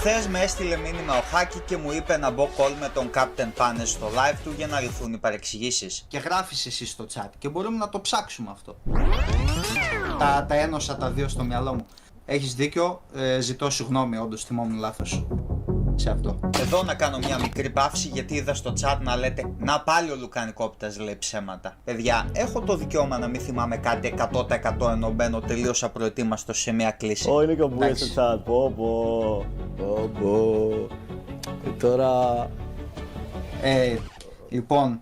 Χθες με έστειλε μήνυμα ο Χάκη και μου είπε να μπω call με τον Captain Panes στο live του για να λυθούν οι παρεξηγήσεις. Και γράφεις εσύ στο chat και μπορούμε να το ψάξουμε αυτό. Τα ένωσα τα δύο στο μυαλό μου. Έχεις δίκιο, ζητώ συγγνώμη, όντως θυμόμουν λάθος σε αυτό. Εδώ να κάνω μια μικρή παύση γιατί είδα στο chat να λέτε να πάλι ο Λουκανικόπιτας λέει ψέματα. Παιδιά, έχω το δικαίωμα να μην θυμάμαι κάτι 100% ενώ μπαίνω τελείως απροετοίμαστος σε μια κλίση. Ω, είναι καμπούια στο chat, πω. Τώρα... Λοιπόν,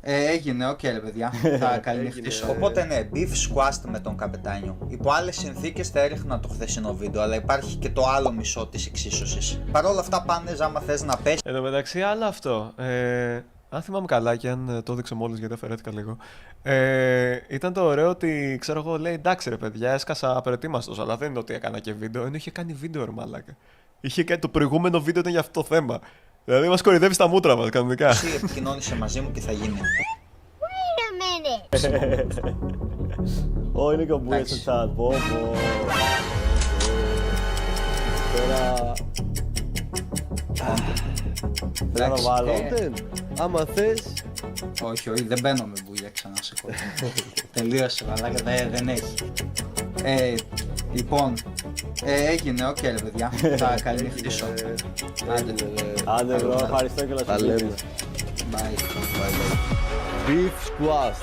έγινε, οκ ρε παιδιά, θα καληνυχτήσω. Οπότε ναι, beef squashed με τον καπετάνιο. Υπό άλλες συνθήκες θα έριχνα το χθεσινό βίντεο, αλλά υπάρχει και το άλλο μισό της εξίσωσης. Παρ' όλα αυτά πάνε, άμα θες να πέσει. Εν τω μεταξύ, άλλο αυτό. Αν θυμάμαι καλά και αν το έδειξε μόλις γιατί αφαιρέθηκα λίγο. Ήταν το ωραίο ότι, ξέρω εγώ, λέει εντάξει ρε παιδιά, έσκασα απροετοίμαστος, αλλά δεν είναι ότι έκανα και βίντεο. Ενώ είχε κάνει βίντεο ρε μαλάκα. Είχε κάνει, το προηγούμενο βίντεο ήταν για αυτό το θέμα. Δηλαδή μας κορυδεύει στα μούτρα μας, κανονικά. Εσύ επικοινώνησε μαζί μου και θα γίνει. Ω, είναι καμπούια στο chat, πω. Τώρα... Θέλω να βάλω. Άμα θες... Όχι, δεν μπαίνω με μπουλιά ξανά σε χώρο. Τελείωσε, αλλά δεν έχει. Λοιπόν, έγινε, οκ ρε παιδιά, θα καληνυχτήσω. Άντε μπρο, ευχαριστώ και τα λέμε. Bye. Beef squash.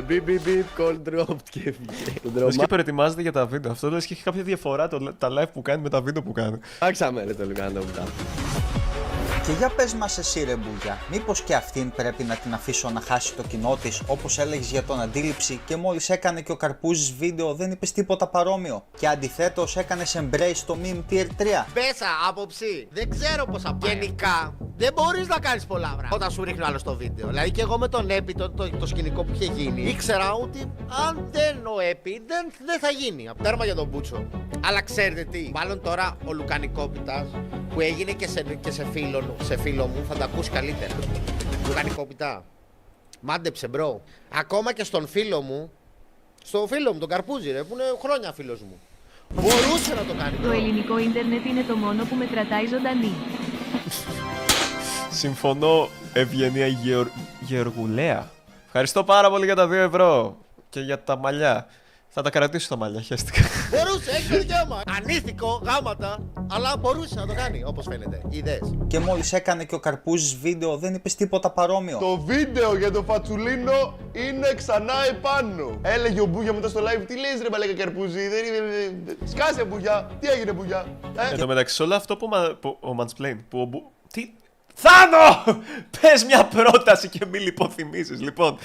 Beep, call dropped και έφυγε. Λες και προετοιμάζεται για τα βίντεο. Αυτό λες και έχει κάποια διαφορά τα live που κάνει με τα βίντεο που κάνει. Άξαμε ρε το Λουκανικόπιτα. Και για πες μας εσύ ρε Μπούγια, μήπως και αυτήν πρέπει να την αφήσω να χάσει το κοινό της, όπως έλεγες για τον Αντίληψη και μόλις έκανε και ο Καρπούζης βίντεο δεν είπες τίποτα παρόμοιο και αντιθέτως έκανες embrace το meme tier 3. Μπέσα, άποψη. Δεν ξέρω πώς θα πάει. Γενικά, δεν μπορείς να κάνεις πολλά πράγματα όταν σου ρίχνει άλλο στο βίντεο. Δηλαδή και εγώ με τον Έπι, το σκηνικό που είχε γίνει, ήξερα ότι αν δεν ο Έπι δεν θα γίνει. Τέρμα για τον Μπούτσο. Αλλά ξέρετε τι, μάλλον τώρα ο Λουκανικόπιτας που έγινε και σε φίλο μου θα τα ακούσει καλύτερα. Λουκανικόπιτα, μάντεψε μπρο. Ακόμα και στον φίλο μου, τον Καρπούζη ρε, που είναι χρόνια φίλος μου, μπορούσε να το κάνει. Το ελληνικό ίντερνετ είναι το μόνο που με κρατάει ζωντανή. Συμφωνώ, Ευγενία Γεωργουλέα. Ευχαριστώ πάρα πολύ για τα 2 ευρώ και για τα μαλλιά. Θα τα κρατήσω τα μαλλιά, χαίστηκα. Μπορούσε, έχει το δικαίωμα. Ανήθικο, γάματα, αλλά μπορούσε να το κάνει, όπως φαίνεται. Είδες. Και μόλις έκανε και ο Καρπούζης βίντεο δεν είπες τίποτα παρόμοιο. Το βίντεο για το Φατσουλίνο είναι ξανά επάνω. Έλεγε ο Μπούγια μετά στο live, τι λες ρε μαλάκα Καρπούζη, δεν είναι... Σκάσε Μπούγια, τι έγινε Μπούγια. Εν τω μεταξύ, όλο αυτό που ο Mansplain, τι... Θάνο! Πες μια πρόταση και μη λιποθυμήσεις. Λοιπόν,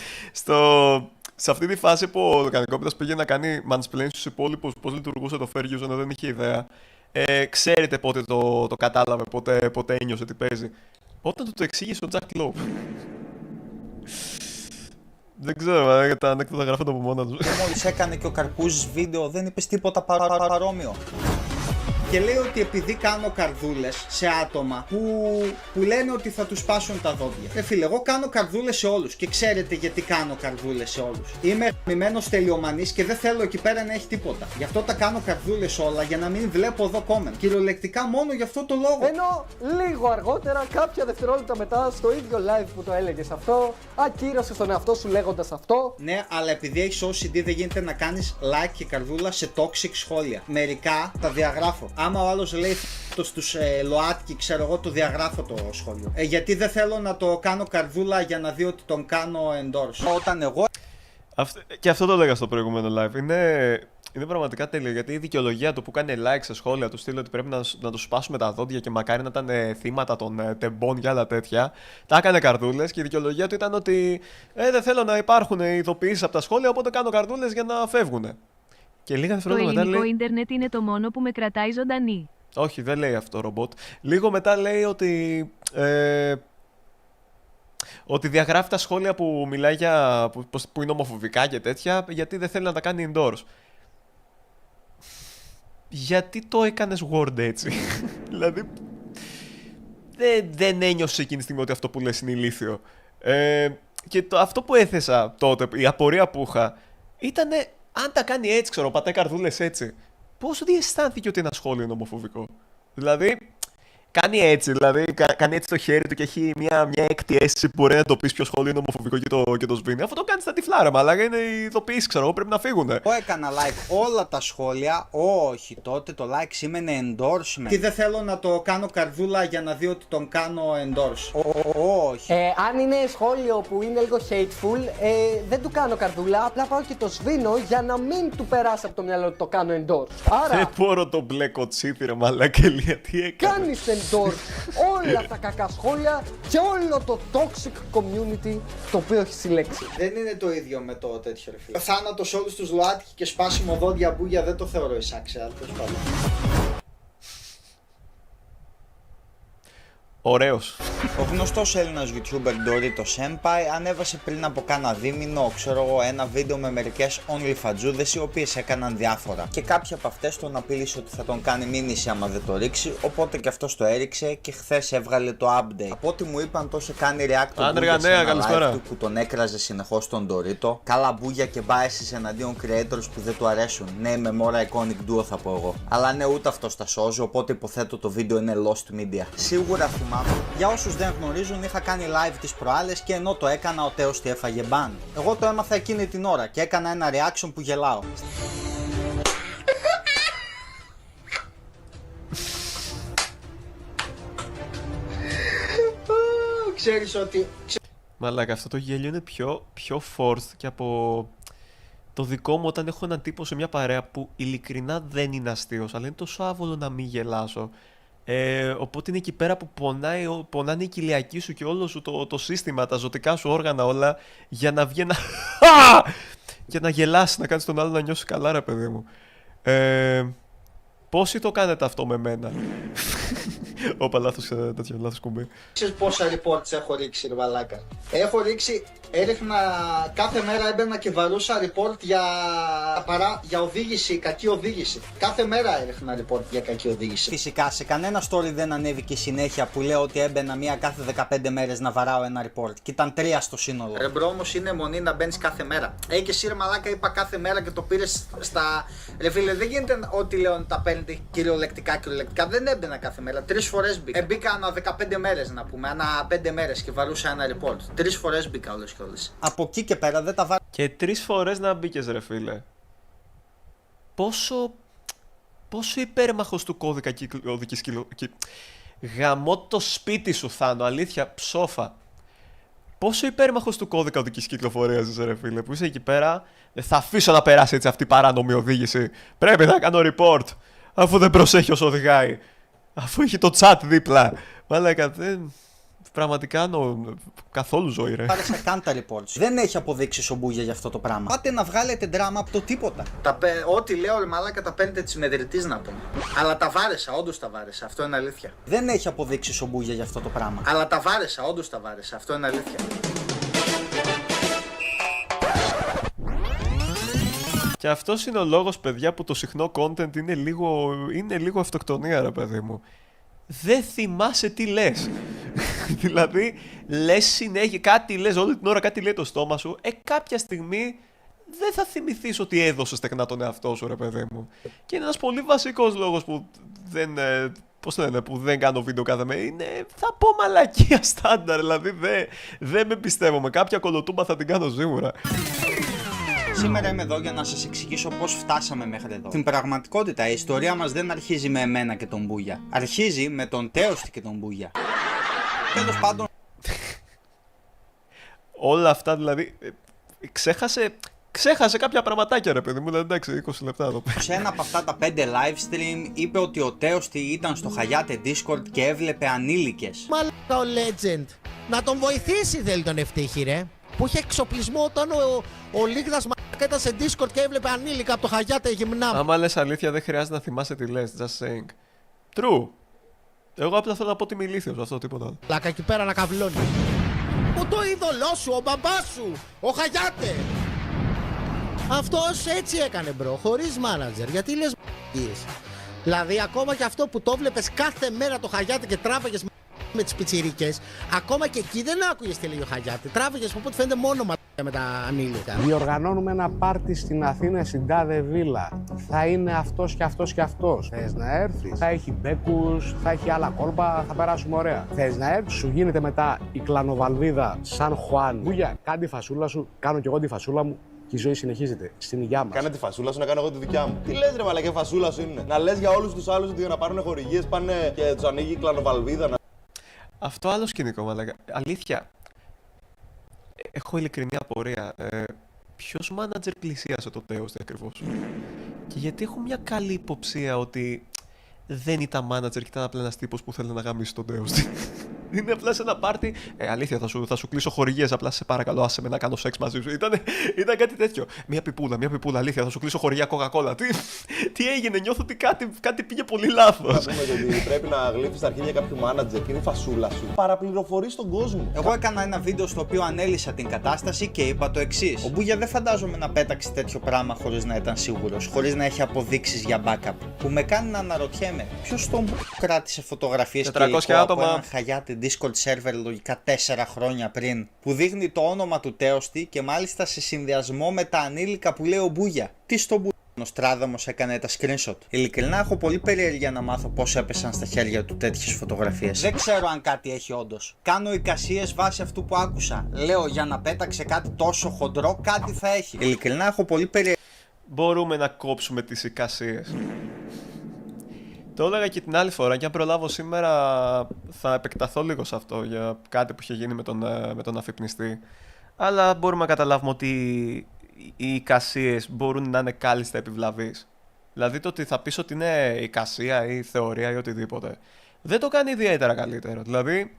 σε αυτή τη φάση που ο Λουκανικόπιτας πήγε να κάνει mansplain στους υπόλοιπους πώς λειτουργούσε το fair use ενώ δεν είχε ιδέα, ξέρετε πότε το κατάλαβε, πότε ένιωσε τι παίζει. Όταν του το εξήγησε ο Jack Lowe. Δεν ξέρω, τα ανέκδοτα γράφονται από μόνα τους. Και μόλις έκανε και ο Καρπούζης βίντεο δεν είπες τίποτα παρόμοιο. Και λέει ότι επειδή κάνω καρδούλες σε άτομα που λένε ότι θα τους σπάσουν τα δόντια. Φίλε, εγώ κάνω καρδούλες σε όλους και ξέρετε γιατί κάνω καρδούλες σε όλους. Είμαι γαμημένος τελειομανής και δεν θέλω εκεί πέρα να έχει τίποτα. Γι' αυτό τα κάνω καρδούλες όλα για να μην βλέπω εδώ comment. Κυριολεκτικά μόνο γι' αυτό το λόγο. Ενώ λίγο αργότερα, κάποια δευτερόλεπτα μετά, στο ίδιο live που το έλεγες αυτό, ακύρωσες τον εαυτό σου λέγοντας αυτό. Ναι, αλλά επειδή έχεις OCD δεν γίνεται να κάνεις like και καρδούλα σε toxic σχόλια. Μερικά τα διαγράφω. Άμα ο άλλος λέει στους ΛΟΑΤΚΙ, ξέρω εγώ, το διαγράφω το σχόλιο. Γιατί δεν θέλω να το κάνω καρδούλα για να δει ότι τον κάνω endorse. Όταν εγώ... Και αυτό το έλεγα στο προηγούμενο live. Είναι πραγματικά τέλειο γιατί η δικαιολογία του που κάνει like σε σχόλια του στείλει ότι πρέπει να του σπάσουμε τα δόντια και μακάρι να ήταν θύματα των τεμπών και άλλα τέτοια. Τα έκανε καρδούλες και η δικαιολογία του ήταν ότι δεν θέλω να υπάρχουν ειδοποιήσεις από τα σχόλια οπότε κάνω καρδούλες για να φεύγουν. Και λίγα δευτερόλεπτα μετά λέει... Το ελληνικό ίντερνετ είναι το μόνο που με κρατάει ζωντανή. Όχι, δεν λέει αυτό ρομπότ. Λίγο μετά λέει ότι... ότι διαγράφει τα σχόλια που μιλάει για... που είναι ομοφοβικά και τέτοια, γιατί δεν θέλει να τα κάνει indoors. Γιατί το έκανες Word έτσι? Δηλαδή... δεν ένιωσε εκείνη τη στιγμή ότι αυτό που λες είναι ηλίθιο. Και αυτό που έθεσα τότε, η απορία που είχα, ήταν αν τα κάνει έτσι, ξέρω, πατάει καρδούλες έτσι. Πώς διαισθάνθηκε ότι ένα σχόλιο είναι ομοφοβικό? Δηλαδή, κάνει έτσι, κάνει έτσι το χέρι του και έχει μια έκτη αίσθηση που μπορεί να το πει ποιο σχολείο είναι ομοφοβικό και το σβήνει. Αυτό το κάνει στα τυφλάρα, μαλάκα, είναι ειδοποιήσει, ξέρω εγώ, πρέπει να φύγουν. Εγώ έκανα like όλα τα σχόλια. Όχι, τότε το like σήμαινε endorsement. Τι δεν θέλω να το κάνω καρδούλα για να δει ότι τον κάνω endorse. Όχι. Αν είναι σχόλιο που είναι λίγο hateful, δεν του κάνω καρδούλα. Απλά πάω και το σβήνω για να μην του περάσει από το μυαλό ότι το κάνω endorse. Άρα. Δεν μπορώ το μπλε κοτσίφι, ρε μαλάκα, Ηλία, τι έκανε. Κάνεις endorse όλα τα κακά σχόλια και όλο το toxic community το οποίο έχει συλλέξει. Δεν είναι το ίδιο με το τέτοιο ρε φίλε. Θάνατο σε όλους τους ΛΟΑΤΚΙ και σπάσιμο δόντια μπούγια δεν το θεωρώ εισάξια, αλλά τέλος πάντων. Ωραίος. Ο γνωστός Έλληνας YouTuber Dorito Senpai ανέβασε πριν από κάνα δίμηνο, ξέρω εγώ, ένα βίντεο με μερικές OnlyFadζούδες οι οποίες έκαναν διάφορα. Και κάποια από αυτές τον απείλησε ότι θα τον κάνει μήνυση άμα δεν το ρίξει, οπότε και αυτός το έριξε και χθες έβγαλε το update. Από ό,τι μου είπαν τόσο κάνει react το Μπούγια σε ένα live του που τον έκραζε συνεχώς τον Dorito. Καλά Μπούγια και biases εναντίον creators που δεν του αρέσουν. Ναι, με more iconic duo θα πω εγώ. Αλλά ναι, ούτε αυτό τα σώζει, οπότε υποθέτω το βίντεο είναι lost media. Σίγουρα θυμάμαι. Για όσους δεν γνωρίζουν, είχα κάνει live τις προάλλες και ενώ το έκανα ο Τέος τι έφαγε μπαν. Εγώ το έμαθα εκείνη την ώρα και έκανα ένα reaction που γελάω. Ξέρεις ότι... Μαλάκα, αυτό το γέλιο είναι πιο forced και από το δικό μου όταν έχω έναν τύπο σε μια παρέα που ειλικρινά δεν είναι αστείος, αλλά είναι τόσο άβολο να μην γελάσω. Οπότε είναι εκεί πέρα που πονάνε η κοιλιακή σου και όλο σου το σύστημα, τα ζωτικά σου όργανα όλα για να βγει ένα... για να γελάσει, να κάνεις τον άλλο να νιώσει καλά, ρε παιδί μου. Πόσοι το κάνετε αυτό με μένα? Όπα, λάθος κουμπί. Ξέρεις πόσα reports έχω ρίξει, ρε βαλάκα? Έχω ρίξει, έριχνα κάθε μέρα, έμπαινα και βαρούσα report για οδήγηση, κακή οδήγηση. Κάθε μέρα έριχνα report για κακή οδήγηση. Φυσικά σε κανένα story δεν ανέβηκε συνέχεια που λέω ότι έμπαινα μία κάθε 15 μέρες να βαράω ένα report. Και ήταν 3 στο σύνολο. Ρε μπρο, όμως είναι μονή να μπαίνεις κάθε μέρα. Και εσύ ρε μαλάκα είπα κάθε μέρα και το πήρες στα... Ρε φίλε, δεν γίνεται ότι λέω να τα παίρνετε κυριολεκτικά. Δεν έμπαινα κάθε μέρα. 3 φορές μπήκα. Μπήκα ανά 15 μέρες να πούμε, ανά 5 μέρες και βαρούσα ένα report. 3 φορές μπήκα όλες και όλες. Από εκεί και πέρα δεν τα βάζω. Και 3 φορές να μπήκες, ρε φίλε. Πόσο υπέρμαχος του κώδικα οδικής γαμώ το σπίτι σου, Θάνο, αλήθεια, ψόφα. Πόσο υπέρμαχος του κώδικα οδικής κυκλοφορίας είσαι, ρε φίλε, που είσαι εκεί πέρα. Δεν θα αφήσω να περάσει έτσι αυτή η παράνομη οδήγηση. Πρέπει να κάνω report, αφού δεν προσέχει όσο οδηγάει. Αφού έχει το chat δίπλα. Μαλάκα, δεν... Πραγματικά καθόλου ζωή, ρε. Πάρεσα καν τα reports. Δεν έχει αποδείξει ο Μπούγια για αυτό το πράγμα. Πάτε να βγάλετε δράμα από το τίποτα. Ό,τι λέω, ρε μαλάκα, τα παίρνετε τη μετρητής να πούμε. Αλλά τα βάρεσα, όντως τα βάρεσα. Αυτό είναι αλήθεια. Δεν έχει αποδείξει ο Μπούγια για αυτό το πράγμα. Αλλά τα βάρεσα, όντως τα βάρεσα. Αυτό είναι αλήθεια. Και αυτός είναι ο λόγος, παιδιά, που το συχνό content είναι λίγο αυτοκτονία, ρε παιδί μου. Δεν θυμάσαι τι λες. Δηλαδή, λες συνέχεια, κάτι λες, όλη την ώρα κάτι λέει το στόμα σου. Κάποια στιγμή δεν θα θυμηθείς ότι έδωσες τεκνά τον εαυτό σου, ρε παιδί μου. Και είναι ένας πολύ βασικός λόγος που δεν... Πώς λένε, που δεν κάνω βίντεο κάθε μέρα. Είναι, θα πω μαλακία στάνταρ, δηλαδή δεν με πιστεύω. Με κάποια κολοτούμπα θα την κάνω σίγουρα. Σήμερα είμαι εδώ για να σας εξηγήσω πώς φτάσαμε μέχρι εδώ. Στην πραγματικότητα η ιστορία μας δεν αρχίζει με εμένα και τον Μπούγια. Αρχίζει με τον Τέοστη και τον Μπούγια. Τέλος πάντων... Όλα αυτά δηλαδή... Ξέχασε κάποια πραγματάκια, ρε παιδί μου, δηλαδή εντάξει, 20 λεπτά εδώ. Σε ένα από αυτά τα 5 live stream είπε ότι ο Τέοστη ήταν στο Χαγιάτε Discord και έβλεπε ανήλικες. Μαλάκα ο Legend. Να τον βοηθήσει θέλει τον ευτύχη, ρε. Που είχε εξοπλισμό όταν ο Λίγδας μαλάκα ήταν σε Discord και έβλεπε ανήλικα από το Χαγιάτε γυμνά. Άμα λες αλήθεια δεν χρειάζεται να θυμάσαι τι λες, just saying. True. Εγώ απλά θέλω να πω ότι είμαι ηλίθιος, αυτό τίποτα άλλο. Λάκα εκεί πέρα να καβλώνει. Που το είδωλό σου, ο μπαμπάς σου, ο Χαγιάτε. Αυτός έτσι έκανε μπρο, χωρίς manager, γιατί λες μ***ες. Δηλαδή ακόμα και αυτό που το βλέπεις κάθε μέρα το Χαγιάτε και τράβαγες με τις πιτσιρίκες, ακόμα και εκεί δεν άκουγες τι λέει ο Χαγιάτε. Τράβαγες από ό,τι φαίνεται μόνο με τα ανήλικα. Διοργανώνουμε ένα πάρτι στην Αθήνα στην τάδε βίλα. Θα είναι αυτός και αυτός και αυτός. Θες να έρθεις? Θα έχει μπέκους, θα έχει άλλα κόλπα, θα περάσουμε ωραία. Θες να έρθεις? Σου γίνεται μετά η κλανοβαλβίδα Σαν Χουάν. Μπούγια, κάνε τη φασούλα σου, κάνω κι εγώ τη φασούλα μου. Και η ζωή συνεχίζεται στην υγειά μας. Κάνε τη φασούλα σου να κάνω εγώ τη δικιά μου. Τι λες ρε μαλακέ, φασούλα σου είναι. Να λες για όλους τους άλλους ότι για να πάρουν χορηγίες πάνε και τους ανοίγει η κλανοβαλβίδα. Αυτό άλλο σκηνικό, μαλάκα. Αλήθεια. Έχω ειλικρινή απορία. Ποιος μάνατζερ πλησίασε το Τέος ακριβώς? Και γιατί έχω μια καλή υποψία ότι δεν ήταν μάνατζερ και ήταν απλά ένας τύπος που θέλει να γαμίσει τον Τέος. Είναι απλά σε ένα πάρτι. Αλήθεια, θα σου κλείσω χορηγίες. Απλά σε παρακαλώ, άσε με να κάνω σεξ μαζί σου. Ήταν κάτι τέτοιο. Μια πιπούλα. Αλήθεια, θα σου κλείσω χορηγία Coca-Cola. Τι έγινε, νιώθω ότι κάτι πήγε πολύ λάθος. Να πούμε ότι πρέπει να γλύφεις τα αρχίδια κάποιου μάνατζερ και είναι η φασούλα σου. Παραπληροφορείς τον κόσμο. Εγώ έκανα ένα βίντεο στο οποίο ανέλυσα την κατάσταση και είπα το εξής. Ο Μπούγια δεν φαντάζομαι να πέταξε τέτοιο πράγμα χωρίς να ήταν σίγουρος, χωρίς να έχει αποδείξεις για backup. Που με κάνει να αναρωτιέμαι, ποιος τον κράτησε φωτογραφίες και υλικό από έναν χαγιάτη Discord server λογικά 4 χρόνια πριν, που δείχνει το όνομα του Τέοστη και μάλιστα σε συνδυασμό με τα ανήλικα που λέει ο Μπούγια. Τι στον Μπούγια ο Στράδαμος έκανε τα screenshot. Ειλικρινά έχω πολύ περιέργεια να μάθω πώς έπεσαν στα χέρια του τέτοιες φωτογραφίες. Δεν ξέρω αν κάτι έχει όντως. Κάνω εικασίες βάσει αυτού που άκουσα. Λέω για να πέταξε κάτι τόσο χοντρό, κάτι θα έχει. Ειλικρινά έχω πολύ περιέργεια. Μπορούμε να κόψουμε τις εικασίες. Το έλεγα και την άλλη φορά και αν προλάβω σήμερα θα επεκταθώ λίγο σε αυτό για κάτι που είχε γίνει με τον αφυπνιστή. Αλλά μπορούμε να καταλάβουμε ότι οι εικασίες μπορούν να είναι κάλλιστα επιβλαβείς. Δηλαδή το ότι θα πεις ότι είναι εικασία ή θεωρία ή οτιδήποτε δεν το κάνει ιδιαίτερα καλύτερο. Δηλαδή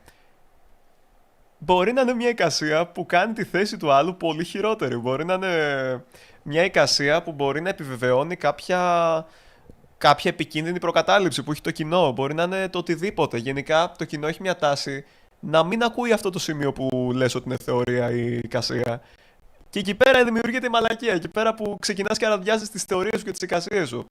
μπορεί να είναι μια εικασία που κάνει τη θέση του άλλου πολύ χειρότερη. Μπορεί να είναι μια εικασία που μπορεί να επιβεβαιώνει κάποια επικίνδυνη προκατάληψη που έχει το κοινό. Μπορεί να είναι το οτιδήποτε. Γενικά το κοινό έχει μια τάση να μην ακούει αυτό το σημείο που λες ότι είναι θεωρία ή εικασία. Και εκεί πέρα δημιουργείται η μαλακία. Εκεί πέρα που ξεκινάς και αραδιάζεις τις θεωρίες σου και τις εικασίες σου.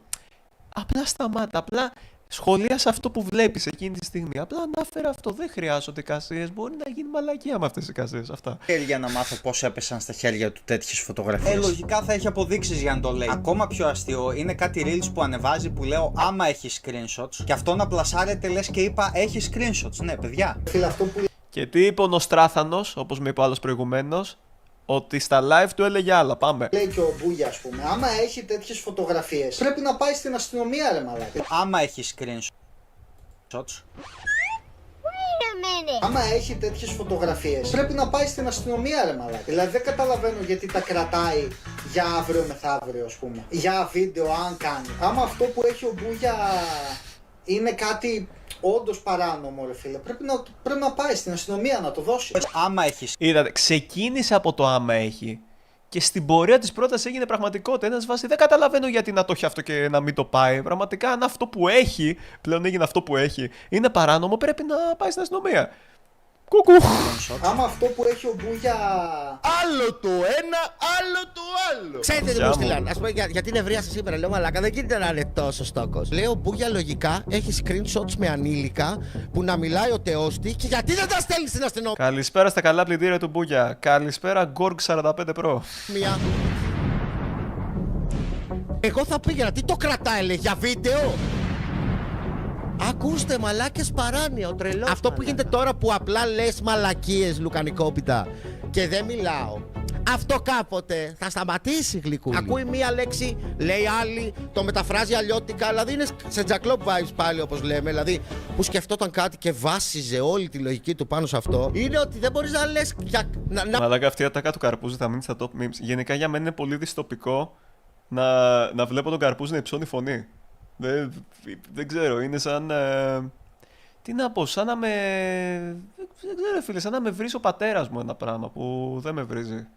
Απλά σταμάτα. Απλά σχολίασε αυτό που βλέπεις εκείνη τη στιγμή. Απλά ανάφερα αυτό. Δεν χρειάζονται εικασίες. Μπορεί να γίνει μαλακία με αυτές τις εικασίες. Αυτά. Για να μάθω πώς έπεσαν στα χέρια του τέτοιες φωτογραφίες. Λογικά θα έχει αποδείξεις για να το λέει. Ακόμα πιο αστείο είναι κάτι reels που ανεβάζει που λέω άμα έχει screenshots. Και αυτό να πλασάρεται λες και είπα έχει screenshots. Ναι, παιδιά. Φίλε, αυτό που... Και τι είπε ο Νοστράθανος, όπως με είπε ο άλλος προηγουμένως, ότι στα live του έλεγε άλλα. Πάμε. Λέει και ο Μπούγια, ας πούμε, άμα έχει τέτοιες φωτογραφίες, πρέπει να πάει στην αστυνομία, ρε μαλάκα. Άμα έχει screenshots. Άμα έχει τέτοιες φωτογραφίες, πρέπει να πάει στην αστυνομία, ρε μαλάκα. Δηλαδή δεν καταλαβαίνω γιατί τα κρατάει για αύριο μεθαύριο, ας πούμε. Για βίντεο, αν κάνει. Άμα αυτό που έχει ο Μπούγια είναι κάτι όντως παράνομο, ρε φίλε, πρέπει να πάει στην αστυνομία να το δώσει. Άμα έχει. Είδατε, ξεκίνησε από το άμα έχει. Και στην πορεία της πρότασης έγινε πραγματικότητα. Ένας βάση δεν καταλαβαίνω γιατί να το έχει αυτό και να μην το πάει. Πραγματικά, αν αυτό που έχει, πλέον έγινε αυτό που έχει, είναι παράνομο, πρέπει να πάει στην αστυνομία. Κουκού. Άμα αυτό που έχει ο Μπούγια. Άλλο το ένα, άλλο το άλλο. Ξέρετε τι μου στείλαν. Ας πούμε για την ευρεία σας σήμερα. Λέω μαλάκα, δεν γίνεται να είναι τόσο στόκος. Λέω ο Μπούγια λογικά έχει screenshots με ανήλικα που να μιλάει ο Τεώστη και γιατί δεν τα στέλνει στην αστυνομία. Καλησπέρα στα καλά πλυντήρια του Μπούγια. Καλησπέρα Gorg 45 Pro. Εγώ θα πήγαινα, τι το κρατάει, λέει, για βίντεο. Ακούστε μαλάκες, παράνοια, ο τρελός. Αυτό που γίνεται τώρα που απλά λες μαλακίες, λουκανικόπιτα, και δεν μιλάω. Αυτό κάποτε θα σταματήσει, γλυκούλη. Ακούει μία λέξη, λέει άλλη, το μεταφράζει αλλιώτικα. Δηλαδή είναι σε Jackalope vibes πάλι, όπως λέμε. Δηλαδή που σκεφτόταν κάτι και βάσιζε όλη τη λογική του πάνω σε αυτό. Είναι ότι δεν μπορείς να λες. Μαλάκα, αυτή η ατάκα του Καρπούζη θα μείνει στα top memes. Γενικά για μένα είναι πολύ δυστοπικό να βλέπω τον Καρπούζη να υψώνει φωνή. Δεν ξέρω, είναι σαν. Τι να πω, σαν να με. Δεν ξέρω, φίλε, σαν να με βρίζει ο πατέρας μου ένα πράγμα που δεν με βρίζει.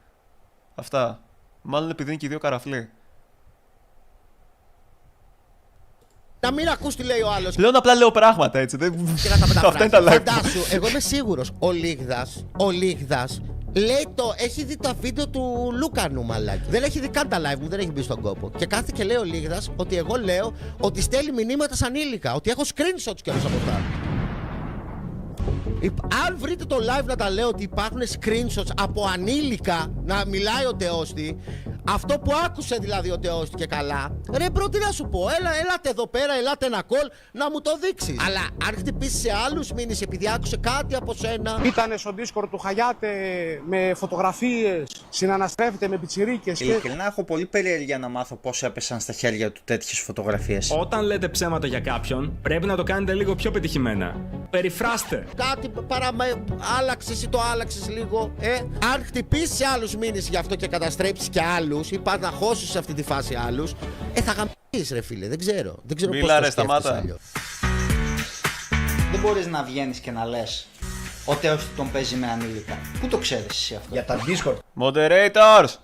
Αυτά. Μάλλον επειδή είναι και οι δύο καραφλοί. Να μην ακούς τι λέει ο άλλος. Πλέον απλά λέω πράγματα έτσι. Και να τα μεταφράζει. Αυτά είναι τα live. Φαντάσου, εγώ είμαι σίγουρος. Ο Λίγδας λέει έχει δει τα βίντεο του Λούκανου, μαλάκι. Δεν έχει δει καν τα live μου, δεν έχει μπει στον κόπο. Και κάθε και λέει ο Λίγδας ότι εγώ λέω ότι στέλνει μηνύματα σαν ανήλικα. Ότι έχω screenshots κιόλας από αυτά. Αν βρείτε το live να τα λέω ότι υπάρχουν screenshots από ανήλικα να μιλάει ο Τεώστη, αυτό που άκουσε δηλαδή ο Τεώστη και καλά, ρε μπρο, τι να σου πω, έλατε εδώ πέρα, ελάτε ένα call να μου το δείξεις. Αλλά αν χτυπήσεις σε άλλους μήνες επειδή άκουσε κάτι από σένα. Ήτανε στο Discord του Χαγιάτε με φωτογραφίες, συναναστρέφεται με πιτσιρίκες. Ειλικρινά έχω πολύ περιέργεια να μάθω πώς έπεσαν στα χέρια του τέτοιες φωτογραφίες. Όταν λέτε ψέματα για κάποιον, πρέπει να το κάνετε λίγο πιο πετυχημένα. Περιφράστε. Κάτι άλλαξες ή το άλλαξες λίγο. Αν χτυπήσεις σε άλλους μήνες γι' αυτό και καταστρέψεις και άλλους ή πας να χώσεις σε αυτή τη φάση άλλους, θα γαμίσεις ρε φίλε, δεν ξέρω. Δεν ξέρω πώς Μίλα, το ρε, σκέφτεσαι σταμάτα. αλλιώς. Δεν μπορείς να βγαίνεις και να λες ο Τέος τον παίζει με ανήλικα. Πού το ξέρεις εσύ αυτό? Για τα Discord, Moderators!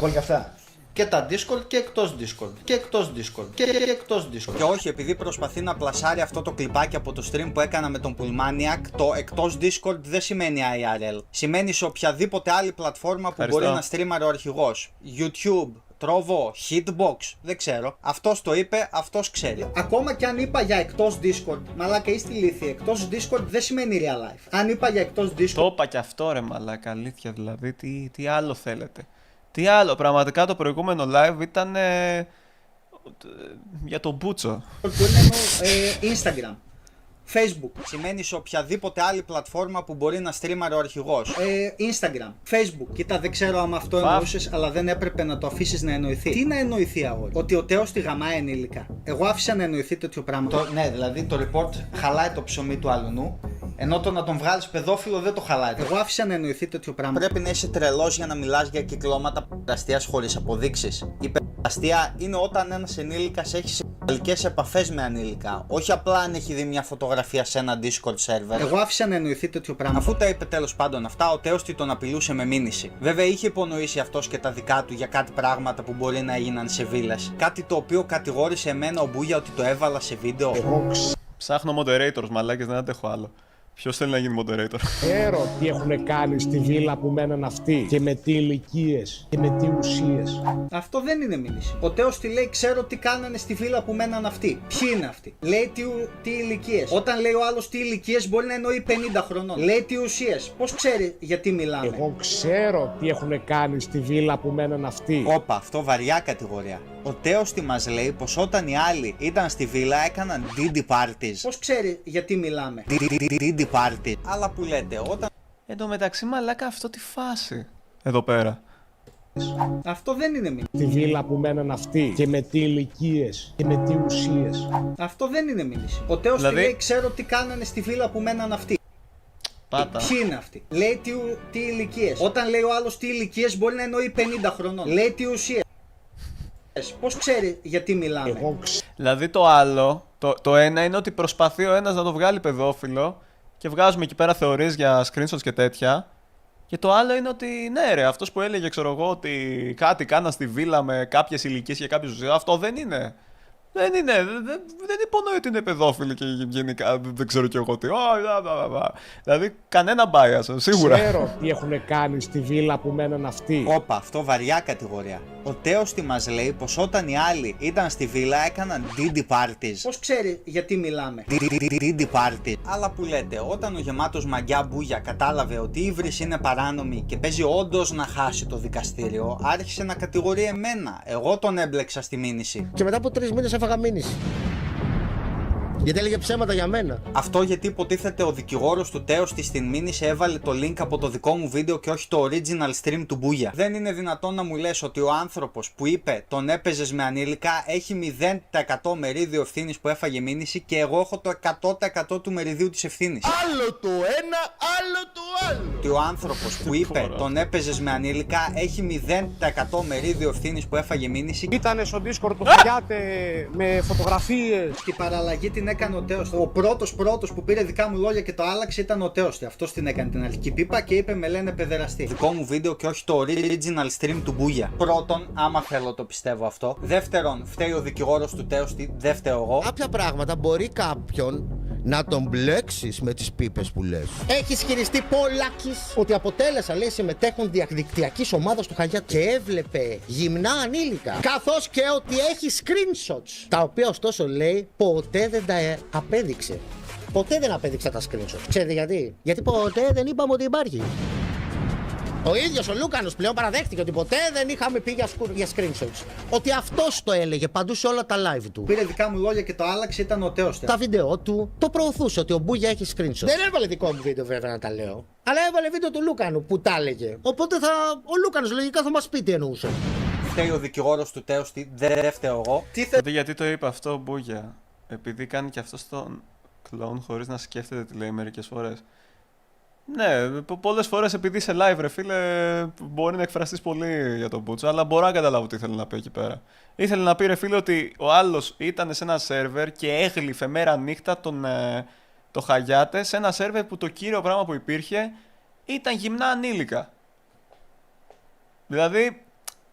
call και αυτά. Και τα Discord και εκτός Discord. Και εκτός Discord. Και εκτός Discord. Και όχι, επειδή προσπαθεί να πλασάρει αυτό το κλιπάκι από το stream που έκανα με τον Pullmaniac, το εκτός Discord δεν σημαίνει IRL. Σημαίνει σε οποιαδήποτε άλλη πλατφόρμα που Ευχαριστώ. μπορεί να στρίμαρει ο αρχηγός. YouTube, Trovo, Hitbox, δεν ξέρω. Αυτός το είπε, αυτός ξέρει. Ακόμα και αν είπα για εκτός Discord, μαλάκα είστε ηλίθιοι. Εκτός Discord δεν σημαίνει real life. Αν είπα για εκτός Discord. Το είπα και αυτό ρε μαλάκα, αλήθεια δηλαδή, τι άλλο θέλετε. Τι άλλο, πραγματικά το προηγούμενο live ήταν για τον Μπούτσο. Που είναι Instagram, Facebook. Σημαίνει σε οποιαδήποτε άλλη πλατφόρμα που μπορεί να στρίμαρει ο αρχηγός. Instagram, Facebook. Κοίτα, δεν ξέρω αν αυτό εννοούσες, αλλά δεν έπρεπε να το αφήσεις να εννοηθεί. Τι να εννοηθεί αγόρι? Ότι ο Τέος τη γαμάει ενήλικα. Εγώ άφησα να εννοηθεί τέτοιο πράγμα. Ναι, δηλαδή το report χαλάει το ψωμί του αλουνού. Ενώ το να τον βγάλεις παιδόφιλο δεν το χαλάει. Εγώ άφησα να εννοηθεί τέτοιο πράγμα. Πρέπει να είσαι τρελός για να μιλάς για κυκλώματα παιδαστίας χωρίς αποδείξεις. Η παιδαστία είναι όταν ένας ενήλικας έχει σεξουαλικές επαφές με ανήλικα. Όχι απλά αν έχει δει μια φωτογραφία σε ένα Discord server. Εγώ άφησα να εννοηθεί τέτοιο πράγμα. Αφού τα είπε τέλος πάντων αυτά, ο Τέος τον απειλούσε με μήνυση. Βέβαια είχε υπονοήσει αυτός και τα δικά του για κάτι πράγματα που μπορεί να έγιναν σε βίλες. Κάτι το οποίο κατηγόρησε εμένα ο Μπούγια ότι το έβαλα σε βίντεο. Ψάχνω moderators, μαλάκες, δεν αντέχω άλλο. Ποιος θέλει να γίνει moderator? Ξέρω τι έχουν κάνει στη βίλα που μέναν αυτοί και με τι ηλικίες και με τι ουσίες. Αυτό δεν είναι μήνυση. Ο Τέος τη λέει: ξέρω τι κάνανε στη βίλα που μέναν αυτοί. Ποιοι είναι αυτοί? Λέει τι ηλικίες. Όταν λέει ο άλλος τι ηλικίες, μπορεί να εννοεί 50 χρονών. Λέει τι ουσίες. Πώς ξέρει γιατί μιλάμε? Εγώ ξέρω τι έχουν κάνει στη βίλα που μέναν αυτοί. Όπα, αυτό βαριά κατηγορία. Ο Τέος τι μας λέει πως όταν οι άλλοι ήταν στη βίλα έκαναν Diddy parties. Πώς ξέρει γιατί μιλάμε? Diddy parties. Αλλά που λέτε, όταν. Εν τω μεταξύ, μαλάκα, αυτό τη φάση. Εδώ πέρα. Αυτό δεν είναι μήνυση. Τη βίλα που μέναν αυτοί και με τι ηλικίες και με τι ουσίες. Αυτό δεν είναι μήνυση. Ο Τέος Δηλαδή- τη λέει: ξέρω τι κάνανε στη βίλα που μέναν αυτοί. Πάτα. Ποιοι είναι αυτοί? Λέει τι ηλικίες. Όταν λέει ο άλλος τι ηλικίες, μπορεί να εννοεί 50 χρονών. Λέει τι ουσίες. Πώς ξέρει γιατί μιλάμε? Εγώ Δηλαδή το άλλο, το ένα είναι ότι προσπαθεί ο ένας να το βγάλει παιδόφιλο και βγάζουμε εκεί πέρα θεωρίες για screenshots και τέτοια. Και το άλλο είναι ότι ναι ρε, αυτός που έλεγε ξέρω εγώ ότι κάτι κάνα στη βίλα με κάποιες ηλικίες και κάποιες ουσίες, αυτό δεν είναι. Δεν είναι, δεν υπονοεί ότι είναι παιδόφιλοι και γενικά δεν ξέρω κι εγώ τι. Δηλαδή κανένα bias, σίγουρα. ξέρω τι έχουν κάνει στη βίλα που μέναν αυτοί. Όπα, αυτό βαριά κατηγορία. Ο Τέος τι μας λέει πως όταν οι άλλοι ήταν στη βίλα έκαναν Diddy parties. Πώς ξέρει γιατί μιλάμε? Diddy parties. Αλλά που λέτε, όταν ο γεμάτος μαγκιά Μπούγια κατάλαβε ότι η ύβρις είναι παράνομη και παίζει όντως να χάσει το δικαστήριο, άρχισε να κατηγορεί εμένα. Εγώ τον έμπλεξα στη μήνυση. Και μετά από 3 μήνες έφαγα μήνυση. Γιατί έλεγε ψέματα για μένα. Αυτό γιατί υποτίθεται ο δικηγόρος του Τέος στην μήνυση έβαλε το link από το δικό μου βίντεο και όχι το original stream του Μπούγια. Δεν είναι δυνατόν να μου λες ότι ο άνθρωπος που είπε τον έπαιζες με ανήλικα έχει 0% μερίδιο ευθύνης που έφαγε μήνυση και εγώ έχω το 100% του μεριδίου της ευθύνης. Άλλο το ένα, άλλο το άλλο. Ότι ο άνθρωπος που είπε τον έπαιζες με ανήλικα έχει 0% μερίδιο ευθύνης που έφαγε μήνυση. Ήτανε στο Discord του Χαγιάτε με φωτογραφίες. Την παραλλαγή την έκανε ο Τέος. Ο πρώτος που πήρε δικά μου λόγια και το άλλαξε ήταν ο Τέος. Αυτός την έκανε την αρχική πίπα και είπε με λένε παιδεραστή. Δικό μου βίντεο και όχι το original stream του Μπούγια. Πρώτον, άμα θέλω το πιστεύω αυτό. Δεύτερον, φταίει ο δικηγόρος του Τέος, δεν φταίω εγώ. Κάποια πράγματα μπορεί κάποιον να τον μπλέξεις με τις πίπες που λες. Έχει ισχυριστεί Πολάκης ότι αποτέλεσα λέει συμμετέχον διαδικτυακής ομάδας του Χαγιάτη και έβλεπε γυμνά ανήλικα. Καθώς και ότι έχει screenshots. Τα οποία ωστόσο λέει ποτέ δεν τα απέδειξε. Ποτέ δεν απέδειξα τα screenshots. Ξέρετε γιατί? Γιατί ποτέ δεν είπαμε ότι υπάρχει. Ο ίδιος ο Λούκανος πλέον παραδέχτηκε ότι ποτέ δεν είχαμε πει για screenshots. Ότι αυτός το έλεγε παντού σε όλα τα live του. Πήρε δικά μου λόγια και το άλλαξε, ήταν ο τέος. Τα βίντεο του το προωθούσε ότι ο Μπούγια έχει screenshot. Δεν έβαλε δικό μου βίντεο βέβαια να τα λέω. Αλλά έβαλε βίντεο του Λούκανου που τα έλεγε. Οπότε ο Λούκανος λογικά θα μας πει τι εννοούσε. Φταίει ο δικηγόρος του τέος, δεν φταίω εγώ. Γιατί το είπε αυτό ο Μπούγια? Επειδή κάνει και αυτό τον κλόουν χωρίς να σκέφτεται τι λέει μερικές φορές. Ναι, πολλές φορές επειδή είσαι live ρε φίλε μπορεί να εκφραστείς πολύ για τον Μπούτσο, αλλά μπορώ να καταλάβω τι ήθελε να πει εκεί πέρα. Ήθελε να πει ρε φίλε ότι ο άλλος ήταν σε ένα σερβερ και έγλυφε μέρα νύχτα το Χαγιάτε σε ένα σερβερ που το κύριο πράγμα που υπήρχε ήταν γυμνά ανήλικα. Δηλαδή,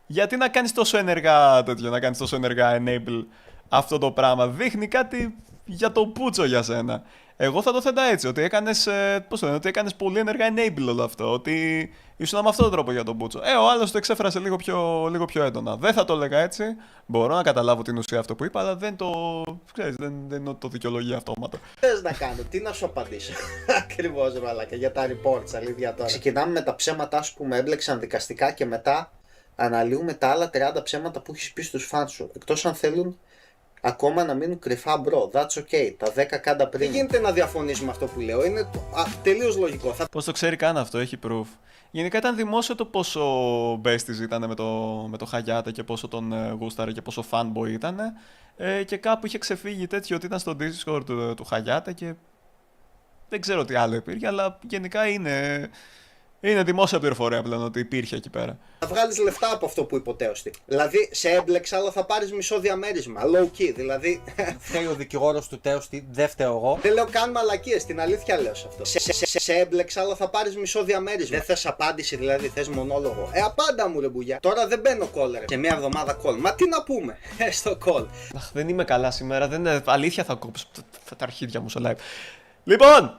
γιατί να κάνεις τόσο ενεργά τέτοιο, να κάνεις τόσο ενεργά enable αυτό το πράγμα? Δείχνει κάτι για το Μπούτσο για σένα. Εγώ θα το θέτα έτσι, ότι έκανες, ότι έκανες πολύ ενεργά enable όλο αυτό, ότι ήσουν με αυτόν τον τρόπο για τον Μπούτσο. Ο άλλος το εξέφρασε λίγο πιο έντονα. Δεν θα το έλεγα έτσι, μπορώ να καταλάβω την ουσία αυτό που είπα, αλλά δεν το δικαιολογεί αυτόματα. Θες να κάνω, τι να σου απαντήσω? Ακριβώς ρε μαλάκα, για τα reports, αλήθεια τώρα. Ξεκινάμε με τα ψέματά σου που με έμπλεξαν δικαστικά και μετά αναλύουμε τα άλλα 30 ψέματα που έχεις πει στους φαν σου. Εκτός αν θέλουν ακόμα να μείνουν κρυφά, μπρο. That's okay. Τα 10 κάντα πριν. Δεν γίνεται να διαφωνήσουμε αυτό που λέω. Είναι τελείως λογικό. Πώς το ξέρει καν αυτό, έχει proof. Γενικά ήταν δημόσιο το πόσο besties ήταν με το Χαγιάτε και πόσο τον γούσταρε και πόσο fanboy ήταν. Και κάπου είχε ξεφύγει τέτοιο ότι ήταν στο Discord του Χαγιάτε και δεν ξέρω τι άλλο υπήρχε, αλλά γενικά είναι δημόσια πληροφορία πλέον ότι υπήρχε εκεί πέρα. Θα βγάλεις λεφτά από αυτό που υποτέωστη. Δηλαδή, σε έμπλεξα, αλλά θα πάρεις μισό διαμέρισμα. Low key, δηλαδή. Φταίει ο δικηγόρος του τέωστη, δεν φταίω εγώ. Δεν λέω καν μαλακίες, την αλήθεια λέω σε αυτό. Σε έμπλεξα, αλλά θα πάρεις μισό διαμέρισμα. Δεν θες απάντηση, δηλαδή, θες μονόλογο. Απάντα μου ρε μπουγιά. Τώρα δεν μπαίνω call ρε. Και μια εβδομάδα call. Μα τι να πούμε στο call. Αχ, δεν είμαι καλά σήμερα. Αλήθεια θα κόψω τα αρχίδια μου στο live. Λοιπόν!